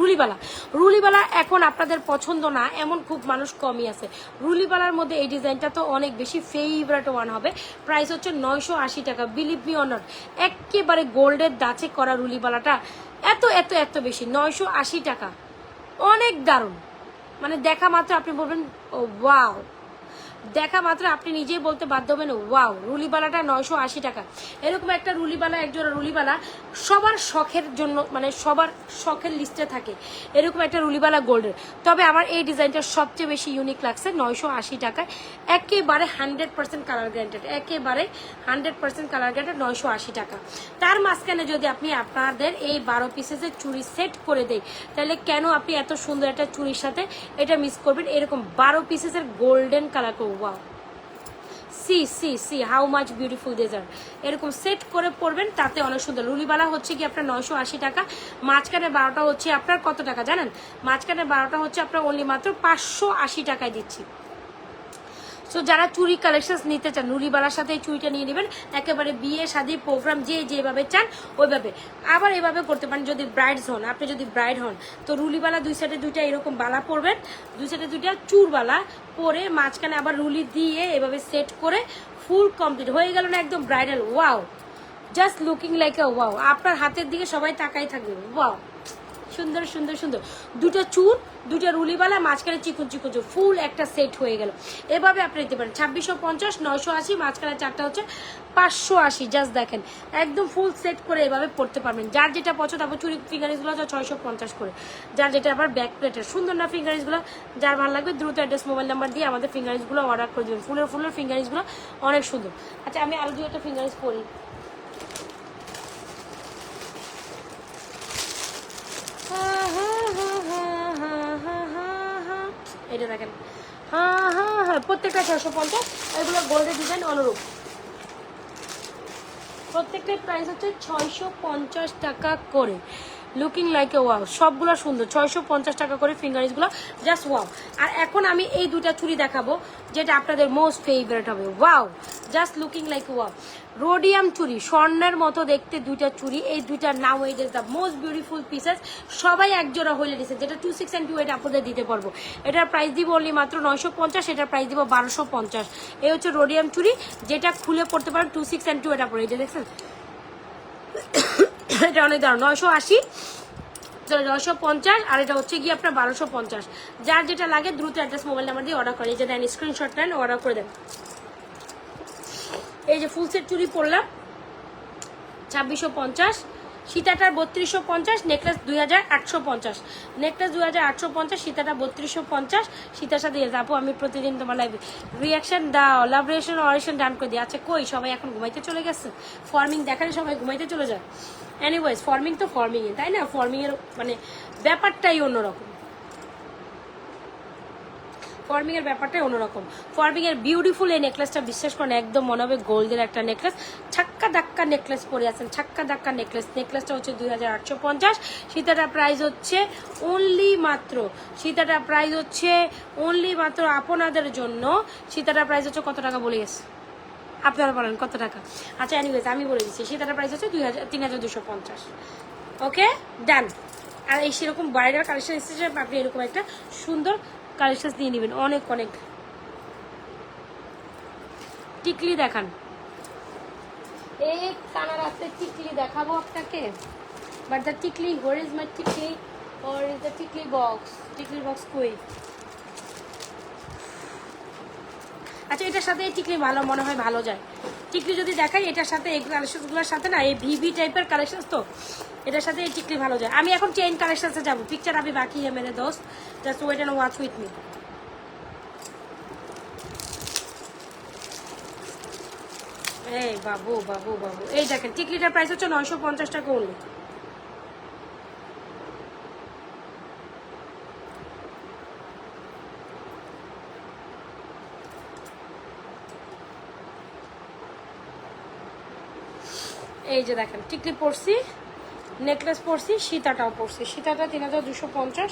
রুলিবালা এখন আপনাদের পছন্দ না এমন খুব মানুষ কমই আছে। রুলিবালার মধ্যে এই ডিজাইনটা তো অনেক বেশি ফেভারিট ওয়ান হবে। প্রাইস হচ্ছে 980 টাকা, বিলিভ মি অর নট, একেবারে গোল্ডের দাঁচে করা রুলিবালাটা এত এত এত বেশি, 980 টাকা, অনেক দারুণ। মানে দেখা মাত্র আপনি বলবেন ও ওয়াও, দেখা মাত্র আপনি নিজেই বলতে বাধ্য হবেন ওয়াও। রুলিবালাটা 980 টাকা। এরকম একটা রুলিবালা, একজোড়া রুলিবালা সবার শখের জন্য, মানে সবার শখের লিস্টে থাকে এরকম একটা রুলিবালা গোল্ডের। তবে আমার এই ডিজাইনটা সবচেয়ে বেশি ইউনিক লাগছে 980 টাকায়, একেবারে 100% কালার গ্যারান্টেড, একেবারে 100% কালার গ্যারান্টেড, 980 টাকা। তার মাঝখানে যদি আপনি আপনাদের এই 12 পিসেসের চুড়ি সেট করে দেয়, তাহলে কেন আপনি এত সুন্দর একটা চুড়ির সাথে এটা মিস করবেন? এরকম 12 পিসেসের গোল্ডেন কালার করে, wow, see how much beautiful this আর, এরকম সেট করে পরবেন, তাতে অনেক সুন্দর। রুলিবালা হচ্ছে কি আপনার 980 টাকা, মাঝখানে 12টা হচ্ছে আপনার কত টাকা জানেন? মাঝখানে 12টা হচ্ছে আপনার অনলি মাত্র 580 টাকায় দিচ্ছি। সো যারা চুড়ি কালেকশন নিতে চান রুলিবালার সাথে এই চুড়িটা নিয়ে নেবেন, একেবারে বিয়ে শাদী প্রোগ্রাম যেভাবে চান ওইভাবে। আবার এভাবে করতে পারেন যদি ব্রাইডস হন, আপনি যদি ব্রাইড হন তো রুলিবালা দুই সাইডে দুইটা এরকম বালা পরবেন, দুই সাইডে দুইটা চুরবালা পরে মাঝখানে আবার রুলি দিয়ে এভাবে সেট করে ফুল কমপ্লিট হয়ে গেল না একদম bridal. Wow, just looking like a wow, আপনার হাতের দিকে সবাই তাকাই থাকবে। ওয়াও, সুন্দর সুন্দর সুন্দর, দুটো চুর, দুটো রুলিবালা, মাঝখানে চিকুন ফুল একটা সেট হয়ে গেল। এভাবে আপনি নিতে পারেন 2650, 980, মাঝখানে চারটা হচ্ছে 580। জাস্ট দেখেন একদম ফুল সেট করে এভাবে পড়তে পারবেন। যার যেটা পছন্দ, আবার চুরি ফিঙ্গারিংসগুলো 650 করে, যার যেটা আবার ব্যাক প্লেটের সুন্দর না ফিঙ্গারিংসগুলো, যার ভালো লাগবে দ্রুত অ্যাড্রেস মোবাইল নাম্বার দিয়ে আমাদের ফিঙ্গারিংসগুলো অর্ডার করে দেবেন। ফুলের ফিঙ্গারিংসগুলো অনেক সুন্দর। আচ্ছা আমি আরো দুটো ফিঙ্গারিংস পরি। এটা দেখেন, হ্যাঁ প্রত্যেকটা 650, এগুলো গোল্ডের ডিজাইন অনুরূপ, প্রত্যেকটার প্রাইস হচ্ছে 650 টাকা করে। লুকিং লাইক এ ওয়াও, সবগুলো সুন্দর। 650 টাকা করে ফিঙ্গারিংসগুলো, জাস্ট ওয়াও। আর এখন আমি এই দুইটা চুড়ি দেখাবো যেটা আপনাদের মোস্ট ফেভারিট হবে। Wow, just looking like wow, rhodium চুড়ি, স্বর্ণের মতো দেখতে দুইটা চুড়ি। এই দুইটা now it is the most beautiful pieces. সবাই একজোড়া হইলে দিচ্ছে, যেটা 26 and 28 আপনাদের দিতে পারবো। এটার প্রাইস দিব অনলি মাত্র 950, এটার প্রাইস দিব 1250। এই হচ্ছে রোডিয়াম চুড়ি, যেটা খুলে পড়তে পারেন 26 and 28 আপনার। এটা দেখছেন, এটা অনেক দাম, 980, 950, আর এটা হচ্ছে গিয়ে আপনার 1250। যার যেটা লাগে দ্রুত অ্যাড্রেস মোবাইল নাম্বার দিয়ে অর্ডার করে, এই যে দেন স্ক্রিনশট নেন, অর্ডার করে দেন। এই যে ফুল সেট চুড়ি পরলাম 2650, সীতাটার 3250, নেকলেস 2850, নেকলেস 2850, সীতাটা 3250। সীতার সাথে আপু আমি প্রতিদিন তোমার লাইভে রিয়াকশন দাও, লাভ রিয়াকশন অরিশন ডান করে দিই। আচ্ছা কই সবাই এখন ঘুমাইতে চলে গেছে? ফর্মিং দেখালে সবাই ঘুমাইতে চলে যায়। এনিওয়েজ ফর্মিং তো ফর্মিংয়ে, তাই না? ফর্মিংয়ের মানে ব্যাপারটাই অন্যরকম, ফর্মিং এর ব্যাপারটাই অন্যরকম। ফর্মিং এর বিউটিফুল এই নেকলেসটা বিশ্বাস করেন একদম মনে হবে গোল্ডের একটা নেকলেস। ছাক্কা ধাক্কা নেকলেস পরে আছেন, ছাক্কা ধাক্কা নেকলেস। নেকলেসটা হচ্ছে 2850। সীতাটা প্রাইস হচ্ছে অনলি মাত্র, সীতাটা প্রাইস হচ্ছে অনলি মাত্র আপনাদের জন্য। সীতাটা প্রাইস হচ্ছে কত টাকা বলে গেছে আপনারা বলেন কত টাকা? আচ্ছা এনিওয়েজ আমি বলে দিচ্ছি, সীতাটা প্রাইস হচ্ছে 3250। ওকে ডান। আর এই সেরকম ব্রাইডাল কালেকশন এসেছে, আপনি এরকম একটা সুন্দর কালেকশন দিয়ে নেবেন। অনেক অনেক টিকলি দেখান, এই কানা রাতে টিকলি দেখাবো আপনাকে। বাট দ্য টিকলি, হোয়ার ইজ মাই টিকলি, or is the টিকলি বক্স? টিকলি বক্স কই? আচ্ছা এটার সাথে এই টিকলি ভালো মনে হয়, ভালো যায় টিকলি যদি দেখাই। এটার সাথে এই কালেকশনগুলোর সাথে না, এই ভিভি টাইপের কালেকশন তো, এটার সাথে এই টিকলি ভালো যায়। আমি এখন চেইন কালেকশনসে যাবো, পিকচার আমি বাকি है मेरे दोस्त, just wait and watch with me. এই বাবু বাবু বাবু, এই দেখেন টিকলিটার প্রাইস হচ্ছে 950 টাকা অনলি। এই যে দেখেন টিকলি পরছি, নেকলেস পরছি, সীতাটাও পরছি। সীতাটা 3250,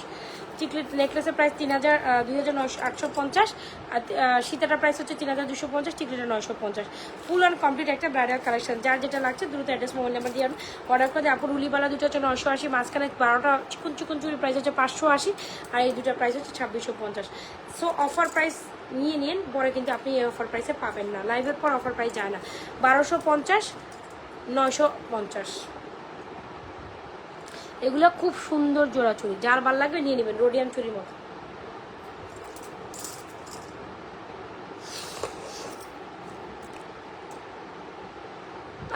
টিকলি নেকলেসের প্রাইস 2850, আর সীতাটার প্রাইস হচ্ছে 3250, টিকলিটা 950। ফুল অ্যান্ড কমপ্লিট একটা ব্রাইডাল কালেকশন। যার যেটা লাগছে দ্রুত অ্যাড্রেস মোবাইল নাম্বার দিয়ে অর্ডার করে দিয়ে। আপুর উলিবালা দুটো হচ্ছে 980, মাঝখানে 12টা চিকুন চিকুন চুরির প্রাইস হচ্ছে 580, আর এই দুটার প্রাইস হচ্ছে 2650। সো অফার প্রাইস নিয়ে নিন, পরে কিন্তু আপনি এই অফার প্রাইসে পাবেন না। লাইভের পর অফার প্রাইস যায় না। 1250, 950, এগুলো খুব সুন্দর জোড়া চুড়ি। যার ভালো লাগবে নিয়ে নেবেন, রোডিয়াম চুড়ির মতো।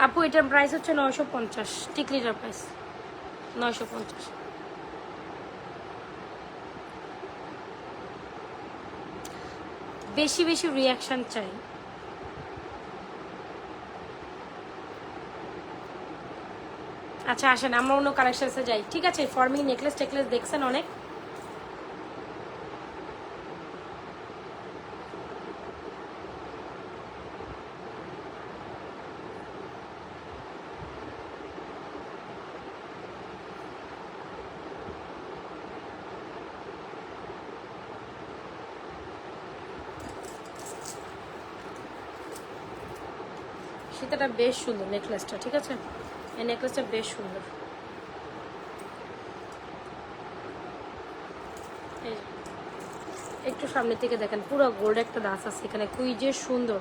আপু এটার প্রাইস হচ্ছে 950, টিকলিটার প্রাইস 950। বেশি বেশি রিয়াকশন চাই। আচ্ছা আসেন আমরা অন্য কালেকশনসে যাই, ঠিক আছে? ফর্মিং নেকলেস টেকলেস দেখছেন অনেক। সেটা বেশ সুন্দর নেকলেসটা, ঠিক আছে? এই নেকলেসটা বেশ সুন্দর। একটু সামনের থেকে দেখেন, পুরো গোল্ড একটা দাস আছে এখানে, খুবই যে সুন্দর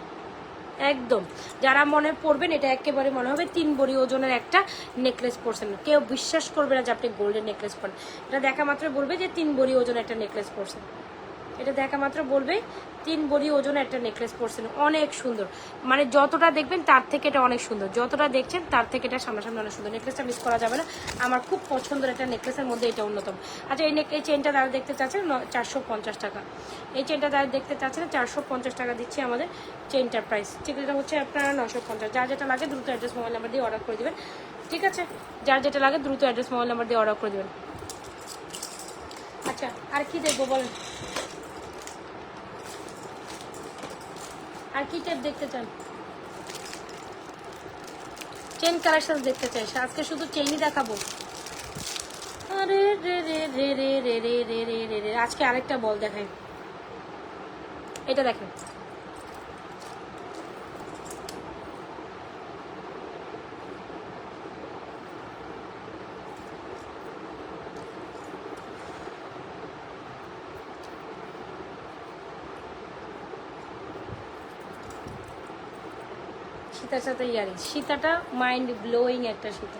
একদম। যারা মনে পড়বেন এটা একেবারে মনে হবে 3 ভরি ওজনের একটা নেকলেস পরছেন। কেউ বিশ্বাস করবে না যে আপনি গোল্ডের নেকলেস পরেন। এটা দেখা মাত্র বলবে যে 3 ভরি ওজনের একটা নেকলেস পরছেন। এটা দেখা মাত্র বলবে 3 ভরি ওজনের একটা নেকলেস পরছেন। অনেক সুন্দর, মানে যতটা দেখবেন তার থেকে এটা অনেক সুন্দর, যতটা দেখছেন তার থেকে এটা সামনাসামনি অনেক সুন্দর। নেকলেসটা মিস করা যাবে না, আমার খুব পছন্দের একটা নেকলেসের মধ্যে এটা অন্যতম। আচ্ছা এই চেনটা যারা দেখতে চাচ্ছেন 450 টাকা। এই চেনটা যারা দেখতে চাচ্ছেন 450 টাকা দিচ্ছি আমাদের চেনটার প্রাইস। ঠিক এটা হচ্ছে আপনারা 950। যার যেটা লাগে দ্রুত অ্যাড্রেস মোবাইল নাম্বার দিয়ে অর্ডার করে দেবেন, ঠিক আছে? যার যেটা লাগে দ্রুত অ্যাড্রেস মোবাইল নাম্বার দিয়ে অর্ডার করে দেবেন। আচ্ছা আর কি দেখবো বলেন, আর কি টাইপ দেখতে চান? চেন কালেকশন দেখতে চাই, আজকে শুধু চেনই দেখাবো। রে রে রে রে রে রে রে রে রে রে রে। আজকে আরেকটা বল দেখাই, এটা দেখেন। সীতার সাথে ইয়ারিং, সীতাটা মাইন্ড ব্লোয়িং একটা সীতা।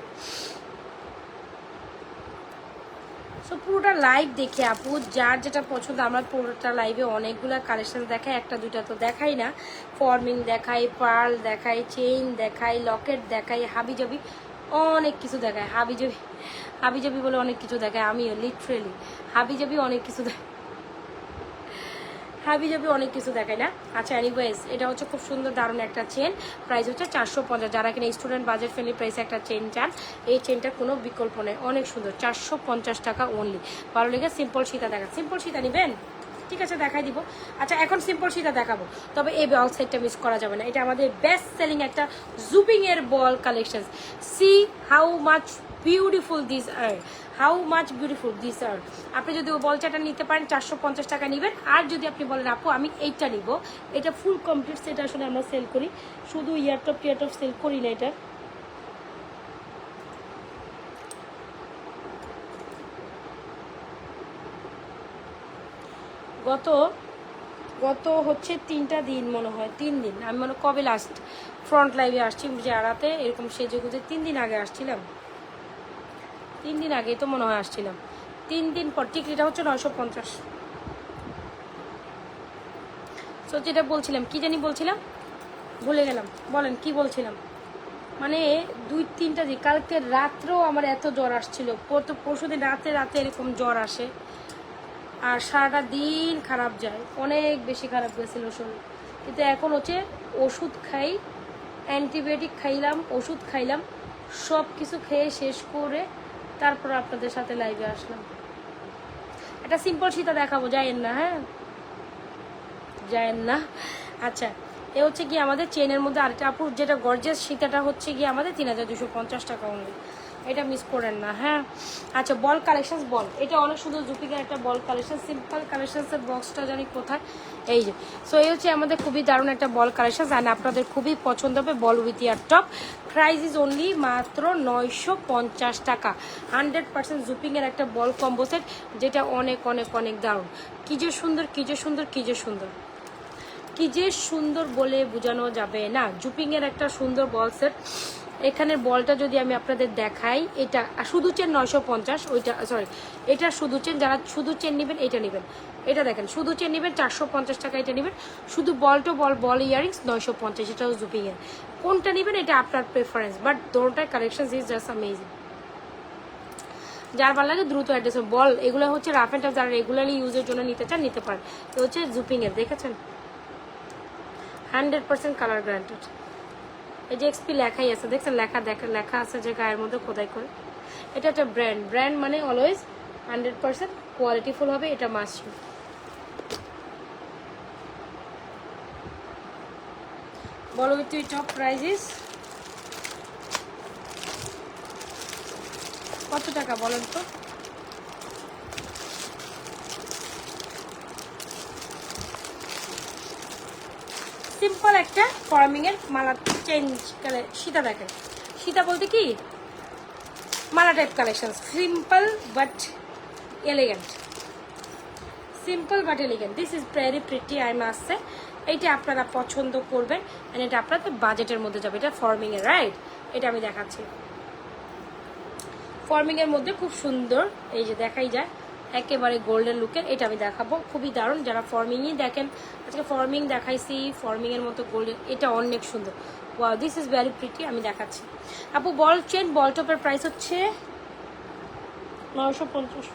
সো পুরোটা লাইভ দেখে আপু যার যেটা পছন্দ, আমরা পুরোটা লাইভে অনেকগুলো কালেকশন দেখাই, একটা দুইটা তো দেখাই না। ফর্মিং দেখাই, পার্ল দেখাই, চেইন দেখাই, লকেট দেখাই, হাবিজাবি অনেক কিছু দেখায়। হাবিজাবি হাবিজাবি বলে অনেক কিছু দেখায়, আমিও লিটারেলি হাবিজাবি অনেক কিছু হাবিজাবি অনেক কিছু দেখায় না। আচ্ছা এনিওয়েজ, এটা হচ্ছে খুব সুন্দর দারুণ একটা চেন, প্রাইস হচ্ছে 450। যারা কিনা স্টুডেন্ট বাজেট ফ্রেন্ডলি প্রাইসে একটা চেন চান, এই চেনটার কোনো বিকল্প নেই, অনেক সুন্দর, 450 টাকা অনলি। ভালো লেগে সিম্পল সীতা দেখা, সিম্পল সীতা নেবেন, ঠিক আছে দেখাই দিব। আচ্ছা এখন সিম্পল সীতা দেখাবো, তবে এই বল সেটটা মিস করা যাবে না। এটা আমাদের বেস্ট সেলিং একটা জুপিং এর বল collection. See how much beautiful this are, how much beautiful this are. আপনি যদি ও বল চাটা নিতে পারেন 450 টাকা নেবেন। আর যদি আপনি বলেন আপু আমি এইটা নিব, এটা ফুল কমপ্লিট সেট আসলে আমরা সেল করি, শুধু ইয়ারটপ টিয়ারটপ সেল করি না। এটা গত হচ্ছে 3টা দিন মনে হয়, 3 দিন, আমি মনে কবে লাস্ট ফ্রন্ট লাইভে আসছি যারাতে এরকম সেজে গুজে 3 দিন আগে আসছিলাম, 3 দিন আগে তো মনে হয় আসছিলাম। 3 দিন পর টিকলিটা হচ্ছে 950। তো যেটা বলছিলাম, কি জানি বলছিলাম, ভুলে গেলাম, বলেন কি বলছিলাম। মানে 2-3টা দিন, কালকে রাত্রেও আমার এত জ্বর আসছিল, পরশুদিন রাতে এরকম জ্বর আসে, আর সারাটা দিন খারাপ যায়, অনেক বেশি খারাপ গেছিলো শরীর। কিন্তু এখন হচ্ছে ওষুধ খাই, অ্যান্টিবায়োটিক খাইলাম, ওষুধ খাইলাম, সব কিছু খেয়ে শেষ করে তারপর আপনাদের সাথে লাইভে আসলাম। একটা সিম্পল সীতা দেখাবো, যায়েন না, হ্যাঁ যায়েন না। আচ্ছা এ হচ্ছে গিয়ে আমাদের চেনের মধ্যে আরেকটা আপুর যেটা গর্জিয়াস সীতাটা হচ্ছে গিয়ে আমাদের 3250 টাকা অনলি, এটা মিস করেন না, হ্যাঁ। আচ্ছা বল কালেকশন, বল এটা অনেক সুন্দর জুপিকের একটা বল কালেকশন, সিম্পল কালেকশনসের বক্সটা জানি কোথায়, এই যে। সো এই হচ্ছে আমাদের খুবই দারুণ একটা বল কালেকশন, আর আপনাদের খুবই পছন্দ হবে, বল with year top. Price is only মাত্র 950 টাকা। 100% জুপিংয়ের একটা বল কম্বো সেট, যেটা অনেক অনেক অনেক দারুণ। কী যে সুন্দর, কী যে সুন্দর, কী যে সুন্দর, কি যে সুন্দর বলে বোঝানো যাবে না। জুপিংয়ের একটা সুন্দর বল সেট। এখানের বলটা যদি আমি আপনাদের দেখাই, এটা শুধু চেন 950, ওইটা সরি এটা শুধু চেন, যারা শুধু চেন নেবেন এটা নেবেন, এটা দেখেন শুধু চেন নেবেন 450 টাকা, এটা নেবেন শুধু বলটা বল ইয়ারিংস 950, এটাও জুপিংয়ের। কোনটা নেবেন এটা আপনার প্রেফারেন্স, বাট দোনোটার কালেকশন ইজ জাস্ট অ্যামেজিং। যার ভালো লাগে দ্রুত অ্যাড্রেস বল, এগুলো হচ্ছে রাফ অ্যান্ড টাফ, যারা রেগুলারলি ইউজের জন্য নিতে চান নিতে পারেন। তো হচ্ছে জুপিংয়ের, দেখেছেন 100% কালার গ্যারান্টেড। এই যে এক্সপি লেখাই আছে, দেখছেন লেখা আছে যে গায়ের মধ্যে খোদাই করে। এটা একটা ব্র্যান্ড মানে অলওয়েজ 100% কোয়ালিটিফুল হবে, এটা মাস্ট। বলো উইথ টপ প্রাইজেস কত টাকা বলেন তো? সিম্পল একটা ফর্মিং এর মালা চেঞ্জ সীতা দেখেন, সীতা বলতে কি মালা type collection, simple but elegant, simple but elegant, this is very pretty, I must say. এইটা আপনারা পছন্দ করবেন, এন্ড এটা আপনাদের বাজেটের মধ্যে যাবে। এটা ফর্মিং এর, রাইট, এটা আমি দেখাচ্ছি ফর্মিং এর মধ্যে খুব সুন্দর, এই যে দেখাই যায় একেবারে গোল্ডেন লুকের, এটা আমি দেখাবো, খুবই দারুণ। যারা ফর্মিংই দেখেন, আজকে ফর্মিং দেখাইছি, ফর্মিং এর মতো গোল্ডেন, এটা অনেক সুন্দর, wow this is very pretty, আমি দেখাচ্ছি। আপু বল চেন বল টপের প্রাইস হচ্ছে 950।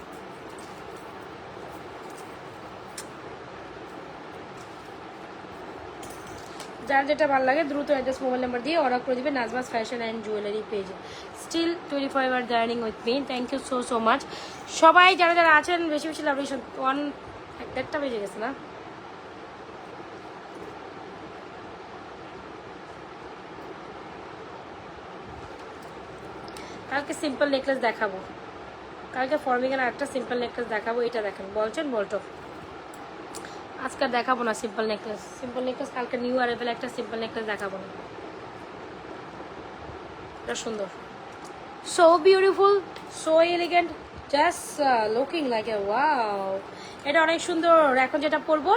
যার যেটা ভালো লাগে দ্রুত অ্যাড্রেস মোবাইল নাম্বার দিয়ে অর্ডার করে দিবে নাজমাস ফ্যাশন অ্যান্ড জুয়েলারি পেজে। Still 25 hour journeying with me, thank you so much. সবাই যারা যারা আছেন বেশি বেশি লাভ, 1-1টা বেজে গেছে না? কালকে সিম্পল নেকলেস দেখাবো, কালকে ফর্মিং এর একটা সিম্পল নেকলেস দেখাবো, এটা দেখেন বলছেন বলটো। আজকে দেখাবো না সিম্পল নেকলেস, সিম্পল নেকলেস কালকে নিউ অ্যারাইভেল একটা সিম্পল নেকলেস দেখাবো না। এটা সুন্দর, so beautiful, so elegant, just looking like a wow. এটা অনেক সুন্দর। এখন যেটা পরবো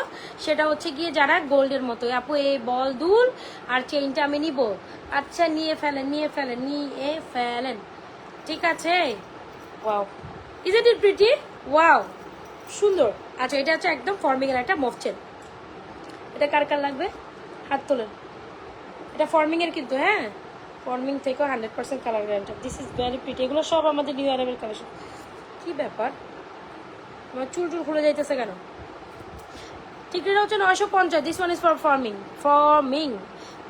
সেটা হচ্ছে গিয়ে যারা গোল্ডের মতো, আপু এই বল দুল আর চেইনটা আমি নিব। আচ্ছা নিয়ে ফেলেন, নিয়ে ফেলেন, নিয়ে ফেলেন, ঠিক আছে। Wow, is it pretty, wow সুন্দর। আচ্ছা এটা হচ্ছে একদম ফর্মিং এর একটা মফ চেন। এটা কার কার লাগবে হাত তোলেন। এটা ফর্মিং এর কিন্তু, হ্যাঁ ফর্মিং থেকেও 100% colour guarantee. This is very pretty. এগুলো সব আমাদের নিউ অ্যারাইভেল কালেকশন। কি ব্যাপার, আমার চুল টুল খুলে যাইতেছে কেন? ঠিক এটা হচ্ছে 950। This one is for forming, forming.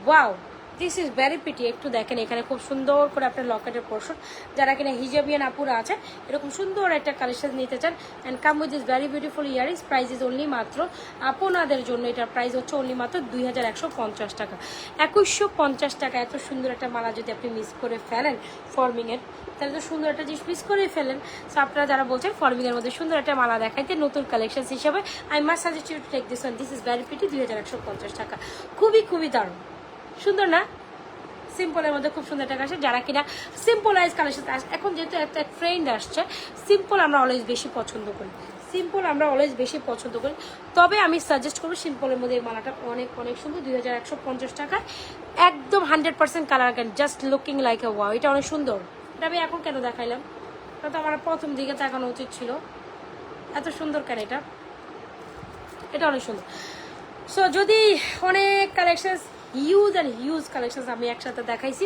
Wow, this is very pretty. একটু দেখেন এখানে খুব সুন্দর করে আপনার লকেটের পোর্শন, যারা কিনা হিজাবিয়ান আপুরা আছে এরকম সুন্দর একটা কালেকশন নিতে চান, and come with this very beautiful earrings. Price is only মাত্র আপনাদের জন্য, এটার প্রাইস হচ্ছে অনলি মাত্র 2150 টাকা, 2150 টাকা। এত সুন্দর একটা মালা যদি আপনি মিস করে ফেলেন ফর্মিংয়ের, তাহলে তো সুন্দর একটা জিনিস মিস করে ফেলেন। সো আপনারা যারা বলছেন ফর্মিংয়ের মধ্যে সুন্দর একটা মালা দেখাইতে নতুন কালেকশন হিসাবে, I must suggest you to take this one. This is very pretty, 2150 টাকা। খুবই খুবই দারুণ, সুন্দর না? সিম্পলের মধ্যে খুব সুন্দর একটা কালেকশন। যারা কিনা সিম্পলাইজ কালেকশন, এখন যেহেতু একটা ট্রেন্ড আসছে, সিম্পল আমরা অলওয়েজ বেশি পছন্দ করি, সিম্পল আমরা অলওয়েজ বেশি পছন্দ করি। তবে আমি সাজেস্ট করবো সিম্পলের মধ্যে এই মালাটা অনেক অনেক সুন্দর, 2150 টাকায় একদম 100% কালার গ্যান, just looking like a wow. এটা অনেক সুন্দর। এটা আমি এখন কেন দেখাইলাম, এটা তো আমার প্রথম দিকে তাকানো উচিত ছিল। এত সুন্দর কেন এটা, এটা অনেক সুন্দর। সো যদি অনেক collection, huge and huge collection আমি একসাথে দেখাইছি।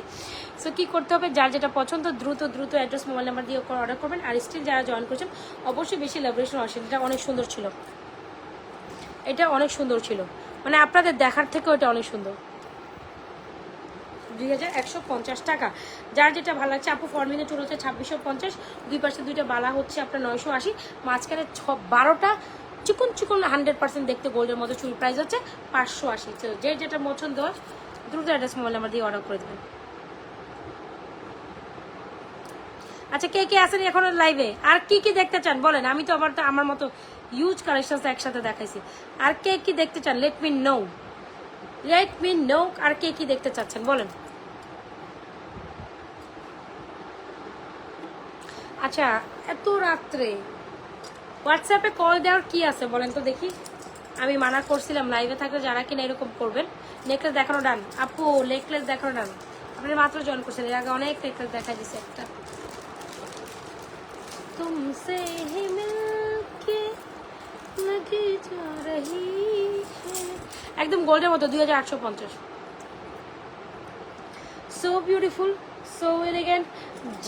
সো কী করতে হবে, যার যেটা পছন্দ দ্রুত দ্রুত অ্যাড্রেস মোবাইল নাম্বার দিয়ে অর্ডার করবেন। আর স্টিল যারা জয়েন করছেন অবশ্যই বেশি লেভারেশন আসেন। এটা অনেক সুন্দর ছিল, এটা অনেক সুন্দর ছিল, মানে আপনাদের দেখার থেকেও এটা অনেক সুন্দর। 2150 টাকা। যার যেটা ভালো লাগছে। আপু ফর্মিংয়ে চুল হচ্ছে 2650, দুই পাশে দুইটা বালা হচ্ছে আপনার 980, মাঝখানে 12টা চিকন চিকন 100% দেখতে গোল্ডের মতো চুল। প্রাইস হচ্ছে 580। চলো যে যেটা পছন্দ হয় দ্রুত অ্যাড্রেস মোবাইল নাম্বার দিয়ে অর্ডার করে দেবেন। আচ্ছা কে কে আসেন এখন লাইভে, আর কি কি দেখতে চান বলেন? আমি তো আমার মতো হিউজ কালেকশন একসাথে দেখাইছি। আর কে কি দেখতে চান let me know, let me know. আর কে কি দেখতে চাচ্ছেন বলেন? আচ্ছা এত রাত্রে হোয়াটসঅ্যাপে কল দেওয়ার কি আছে বলেন তো দেখি? আমি মানা করছিলাম লাইভে থাকলে যারা কিনা এরকম করবেন। নেকলেস দেখানো ডান আপু, নেকলেস দেখানো ডান। আপনি মাত্র জয়েন করছেন, এর আগে অনেক নেকলেস দেখাই দিচ্ছে। একটা তুমসে হি মিলকে লগে যা রহি হ্যায়, একদম গোল্ডের মতো 2850। So beautiful, so elegant,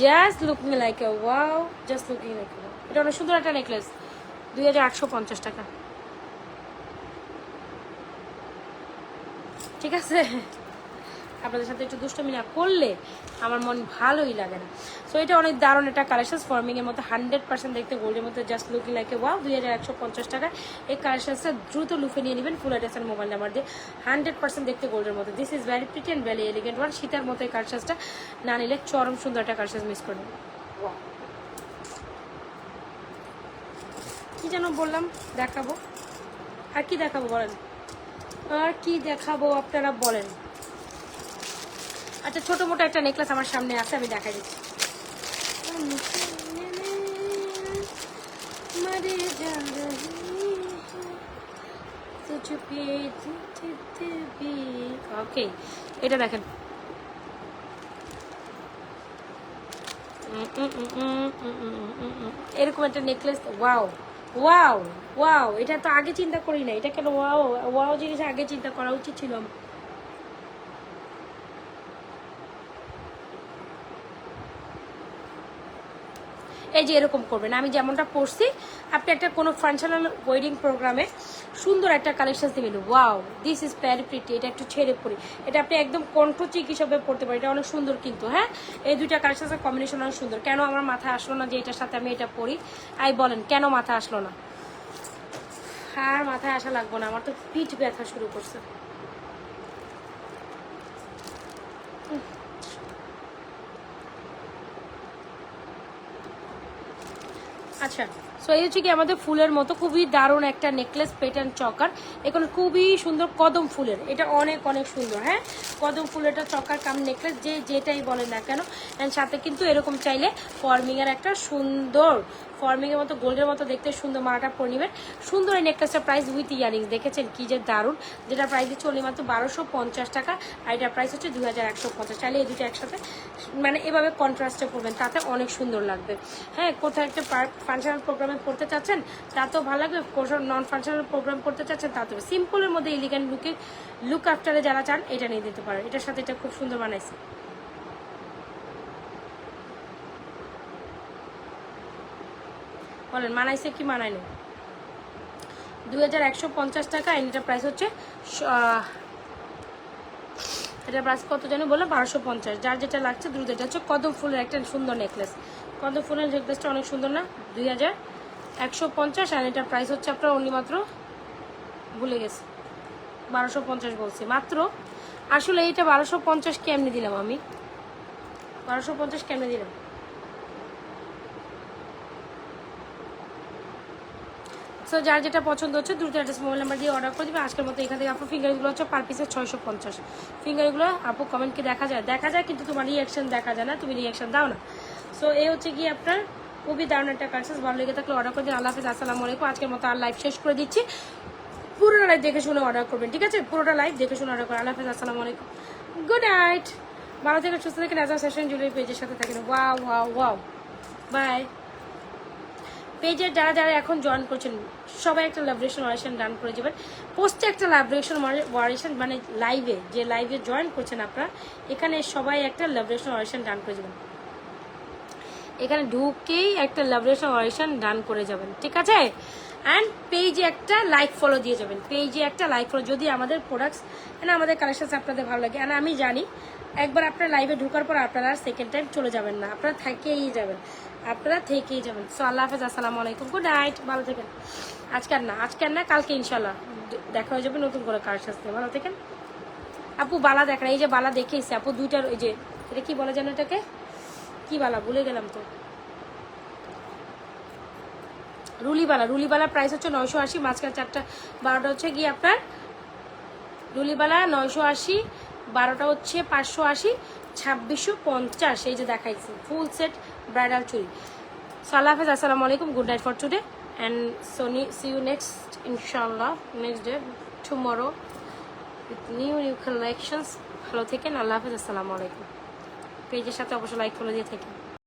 just looking like a wow, just looking like a wow. এটা অনেক সুন্দর একটা নেকলেস, 2850 টাকা। ঠিক আছে, আপনাদের সাথে একটু দুষ্টমি না করলে আমার মন ভালোই লাগে না। সো এটা অনেক দারুণ একটা কালেকশন, ফর্মিংয়ের মধ্যে 100% দেখতে গোল্ডের মধ্যে, just looking like a wow, 2150 টাকায় এই কালেকশনটা দ্রুত লুফে নিয়ে নেবেন ফুল অ্যাড্রেস আর মোবাইল নাম্বার দিয়ে। 100% দেখতে গোল্ডের মধ্যে। This is very pretty and very elegant one. শীতের মতো এই কালেকশনটা না নিলে চরম সুন্দর একটা কালেকশন মিস করে নেবেন। কি যেন বললাম দেখাবো, আর কি দেখাবো বলেন, আর কি দেখাবো আপনারা বলেন? আচ্ছা ছোট মোটো একটা নেকলেস আমার সামনে আছে, আমি দেখাই দিচ্ছি। ওকে এটা দেখেন, এরকম একটা নেকলেস। ওয়াও ওয়াও ওয়াও, এটা তো আগে চিন্তা করি না। এটা কেন ওয়াও ওয়াও জিনিস আগে চিন্তা করা উচিত ছিল। এই যে এরকম করবেন, আমি যেমনটা পড়ছি আপনি একটা কোনো ফাংশনাল ওয়েডিং প্রোগ্রামে সুন্দর একটা কালেকশন দিবেন। Wow this is very pretty. এটা একটু ছেড়ে পড়ি, এটা আপনি একদম কণ্ঠচিক হিসাবে পড়তে পারেন। এটা অনেক সুন্দর কিন্তু, হ্যাঁ এই দুইটা কালেকশনের কম্বিনেশন অনেক সুন্দর। কেন আমার মাথায় আসলো না যে এটার সাথে আমি এটা পড়ি? আই বলেন কেন মাথায় আসলো না? আর মাথায় আসা লাগবো না, আমার তো পিঠ ব্যথা শুরু করছে। আচ্ছা, সো এই হচ্ছে কি আমাদের ফুলের মতো খুবই দারুণ একটা নেকলেস প্যাটার্ন চকার, এখন খুবই সুন্দর কদম ফুলের, এটা অনেক অনেক সুন্দর। হ্যাঁ, কদম ফুলেরটা চকার কাম নেকলেস যে যেটাই বলেন না কেন। অ্যান্ড সাথে কিন্তু এরকম চাইলে ফর্মিংয়ের একটা সুন্দর ফর্মিংয়ের মতো গোল্ডের মতো দেখতে সুন্দর মালাটা পরে নেবেন। সুন্দর এই নেকলেসটার প্রাইস উইথ ইয়ারিংস দেখেছেন কি যে দারুণ, যেটা প্রাইস দিচ্ছে অনলি মাত্র 1250 টাকা, আর এটার প্রাইস হচ্ছে 2150। চাইলে এই দুটো একসাথে মানে এভাবে কন্ট্রাস্টে পরবেন, তাতে অনেক সুন্দর লাগবে। হ্যাঁ, কোথাও একটা ফাংশনাল প্রোগ্রামে পড়তে চাচ্ছেন তাতেও ভালো লাগবে, কোথাও নন ফাংশনাল প্রোগ্রাম করতে চাচ্ছেন তাতেও, সিম্পলের মধ্যে এলিগেন্ট লুক আফটারে যারা চান এটা নিয়ে দিতে পারেন। এটার সাথে এটা খুব সুন্দর বানাইছে। বলেন মানাইছে কি মানায়নি? 2150 টাকা, এটার প্রাইস হচ্ছে এটার প্রাইস কত জানি বললাম 1250। যার যেটা লাগছে দ্রুত। এটা হচ্ছে কদম ফুলের একটা সুন্দর নেকলেস, কদম ফুলের নেকলেসটা অনেক সুন্দর না? 2150, আর এটার প্রাইস হচ্ছে আপনার অনলি মাত্র ভুলে গেছি 1250 বলছি মাত্র। আসলে এইটা 1250 কেমনি দিলাম আমি? 1250 কেমনে দিলাম? সো যার যেটা পছন্দ হচ্ছে দ্রুত অ্যাড্রেস মোবাইল নাম্বার দিয়ে অর্ডার করে দেবে। আজকের মতো এখান থেকে আপু ফিঙ্গারগুলো হচ্ছে পার পিসে 650 ফিঙ্গারগুলো। আপু কমেন্ট কি দেখা যায়? দেখা যায়, কিন্তু তোমার রিয়াকশন দেখা যায় না, তুমি রিয়াকশন দাও না। সো এই হচ্ছে কি আপনার খুবই দারুণ একটা কালচার, ভালো লেগে থাকলে অর্ডার করে দিন। আল্লাহ হাফেজ, আসসালামু আলাইকুম। আজকের মতো আর লাইভ শেষ করে দিচ্ছি, পুরোটা লাইভ দেখে শুনে অর্ডার করবেন, ঠিক আছে? পুরোটা লাইভ দেখে শুনে অর্ডার করবেন। আল্লাহ হাফেজ, আসসালামু আলাইকুম, গুড নাইট। ভালো থেকে সুস্থ থেকে নাজার সেশন জুয়েলারি পেজের সাথে থাকেন। Wow wow wow, bye. পেজের যারা যারা এখন জয়েন করছেন সবাই একটা লাইব্রেশন ওয়ারেশন ডান করে যাবেন। পোস্টে একটা লাইব্রেশন ওয়ারেশন মানে লাইভে যে লাইভে জয়েন করছেন আপনারা, এখানে সবাই একটা লাইব্রেশন ওয়ারেশন ডান করে যাবেন। এখানে ঢুকেই একটা লাইব্রেশন ওয়ারেশন ডান করে যাবেন, ঠিক আছে? অ্যান্ড পেজে একটা লাইক ফলো দিয়ে যাবেন, পেজে একটা লাইক ফলো। যদি আমাদের প্রোডাক্টস না আমাদের কালেকশন আপনাদের ভালো লাগে, আর আমি জানি একবার আপনার লাইভে ঢোকার পর আপনারা সেকেন্ড টাইম চলে যাবেন না, আপনারা থেকেই যাবেন, আপনারা থেকেই যাবেন। সো আল্লাহ হাফেজ, আসসালামু আলাইকুম, গুড নাইট, ভালো থাকেন। আজকে আর না কালকে ইনশাল্লাহ দেখা হয়ে যাবে নতুন করে কার সাথে। ভালো থাকেন। আপু বালা দেখেন, এই যে বালা দেখেছি আপু দুইটার, ওই যে এটা কি বলে যেন, এটাকে কি বালা ভুলে গেলাম তো, রুলিবালা প্রাইস হচ্ছে 980, মাঝখানে 4টা 12টা হচ্ছে গিয়ে আপনার রুলিবালা 980, 12টা হচ্ছে 580, 2650। এই যে দেখাইছি ফুল সেট ব্রাইডাল চুড়ি। সো আল্লাহ হাফেজ, আসসালামু আলাইকুম, good night for today and see you next ইনশাল্লাহ next day tomorrow with new collections. ভালো থেকেন, আল্লাহ হাফেজ, আসসালামু আলাইকুম। পেজের সাথে অবশ্যই লাইক ফলো দিয়ে থাকেন।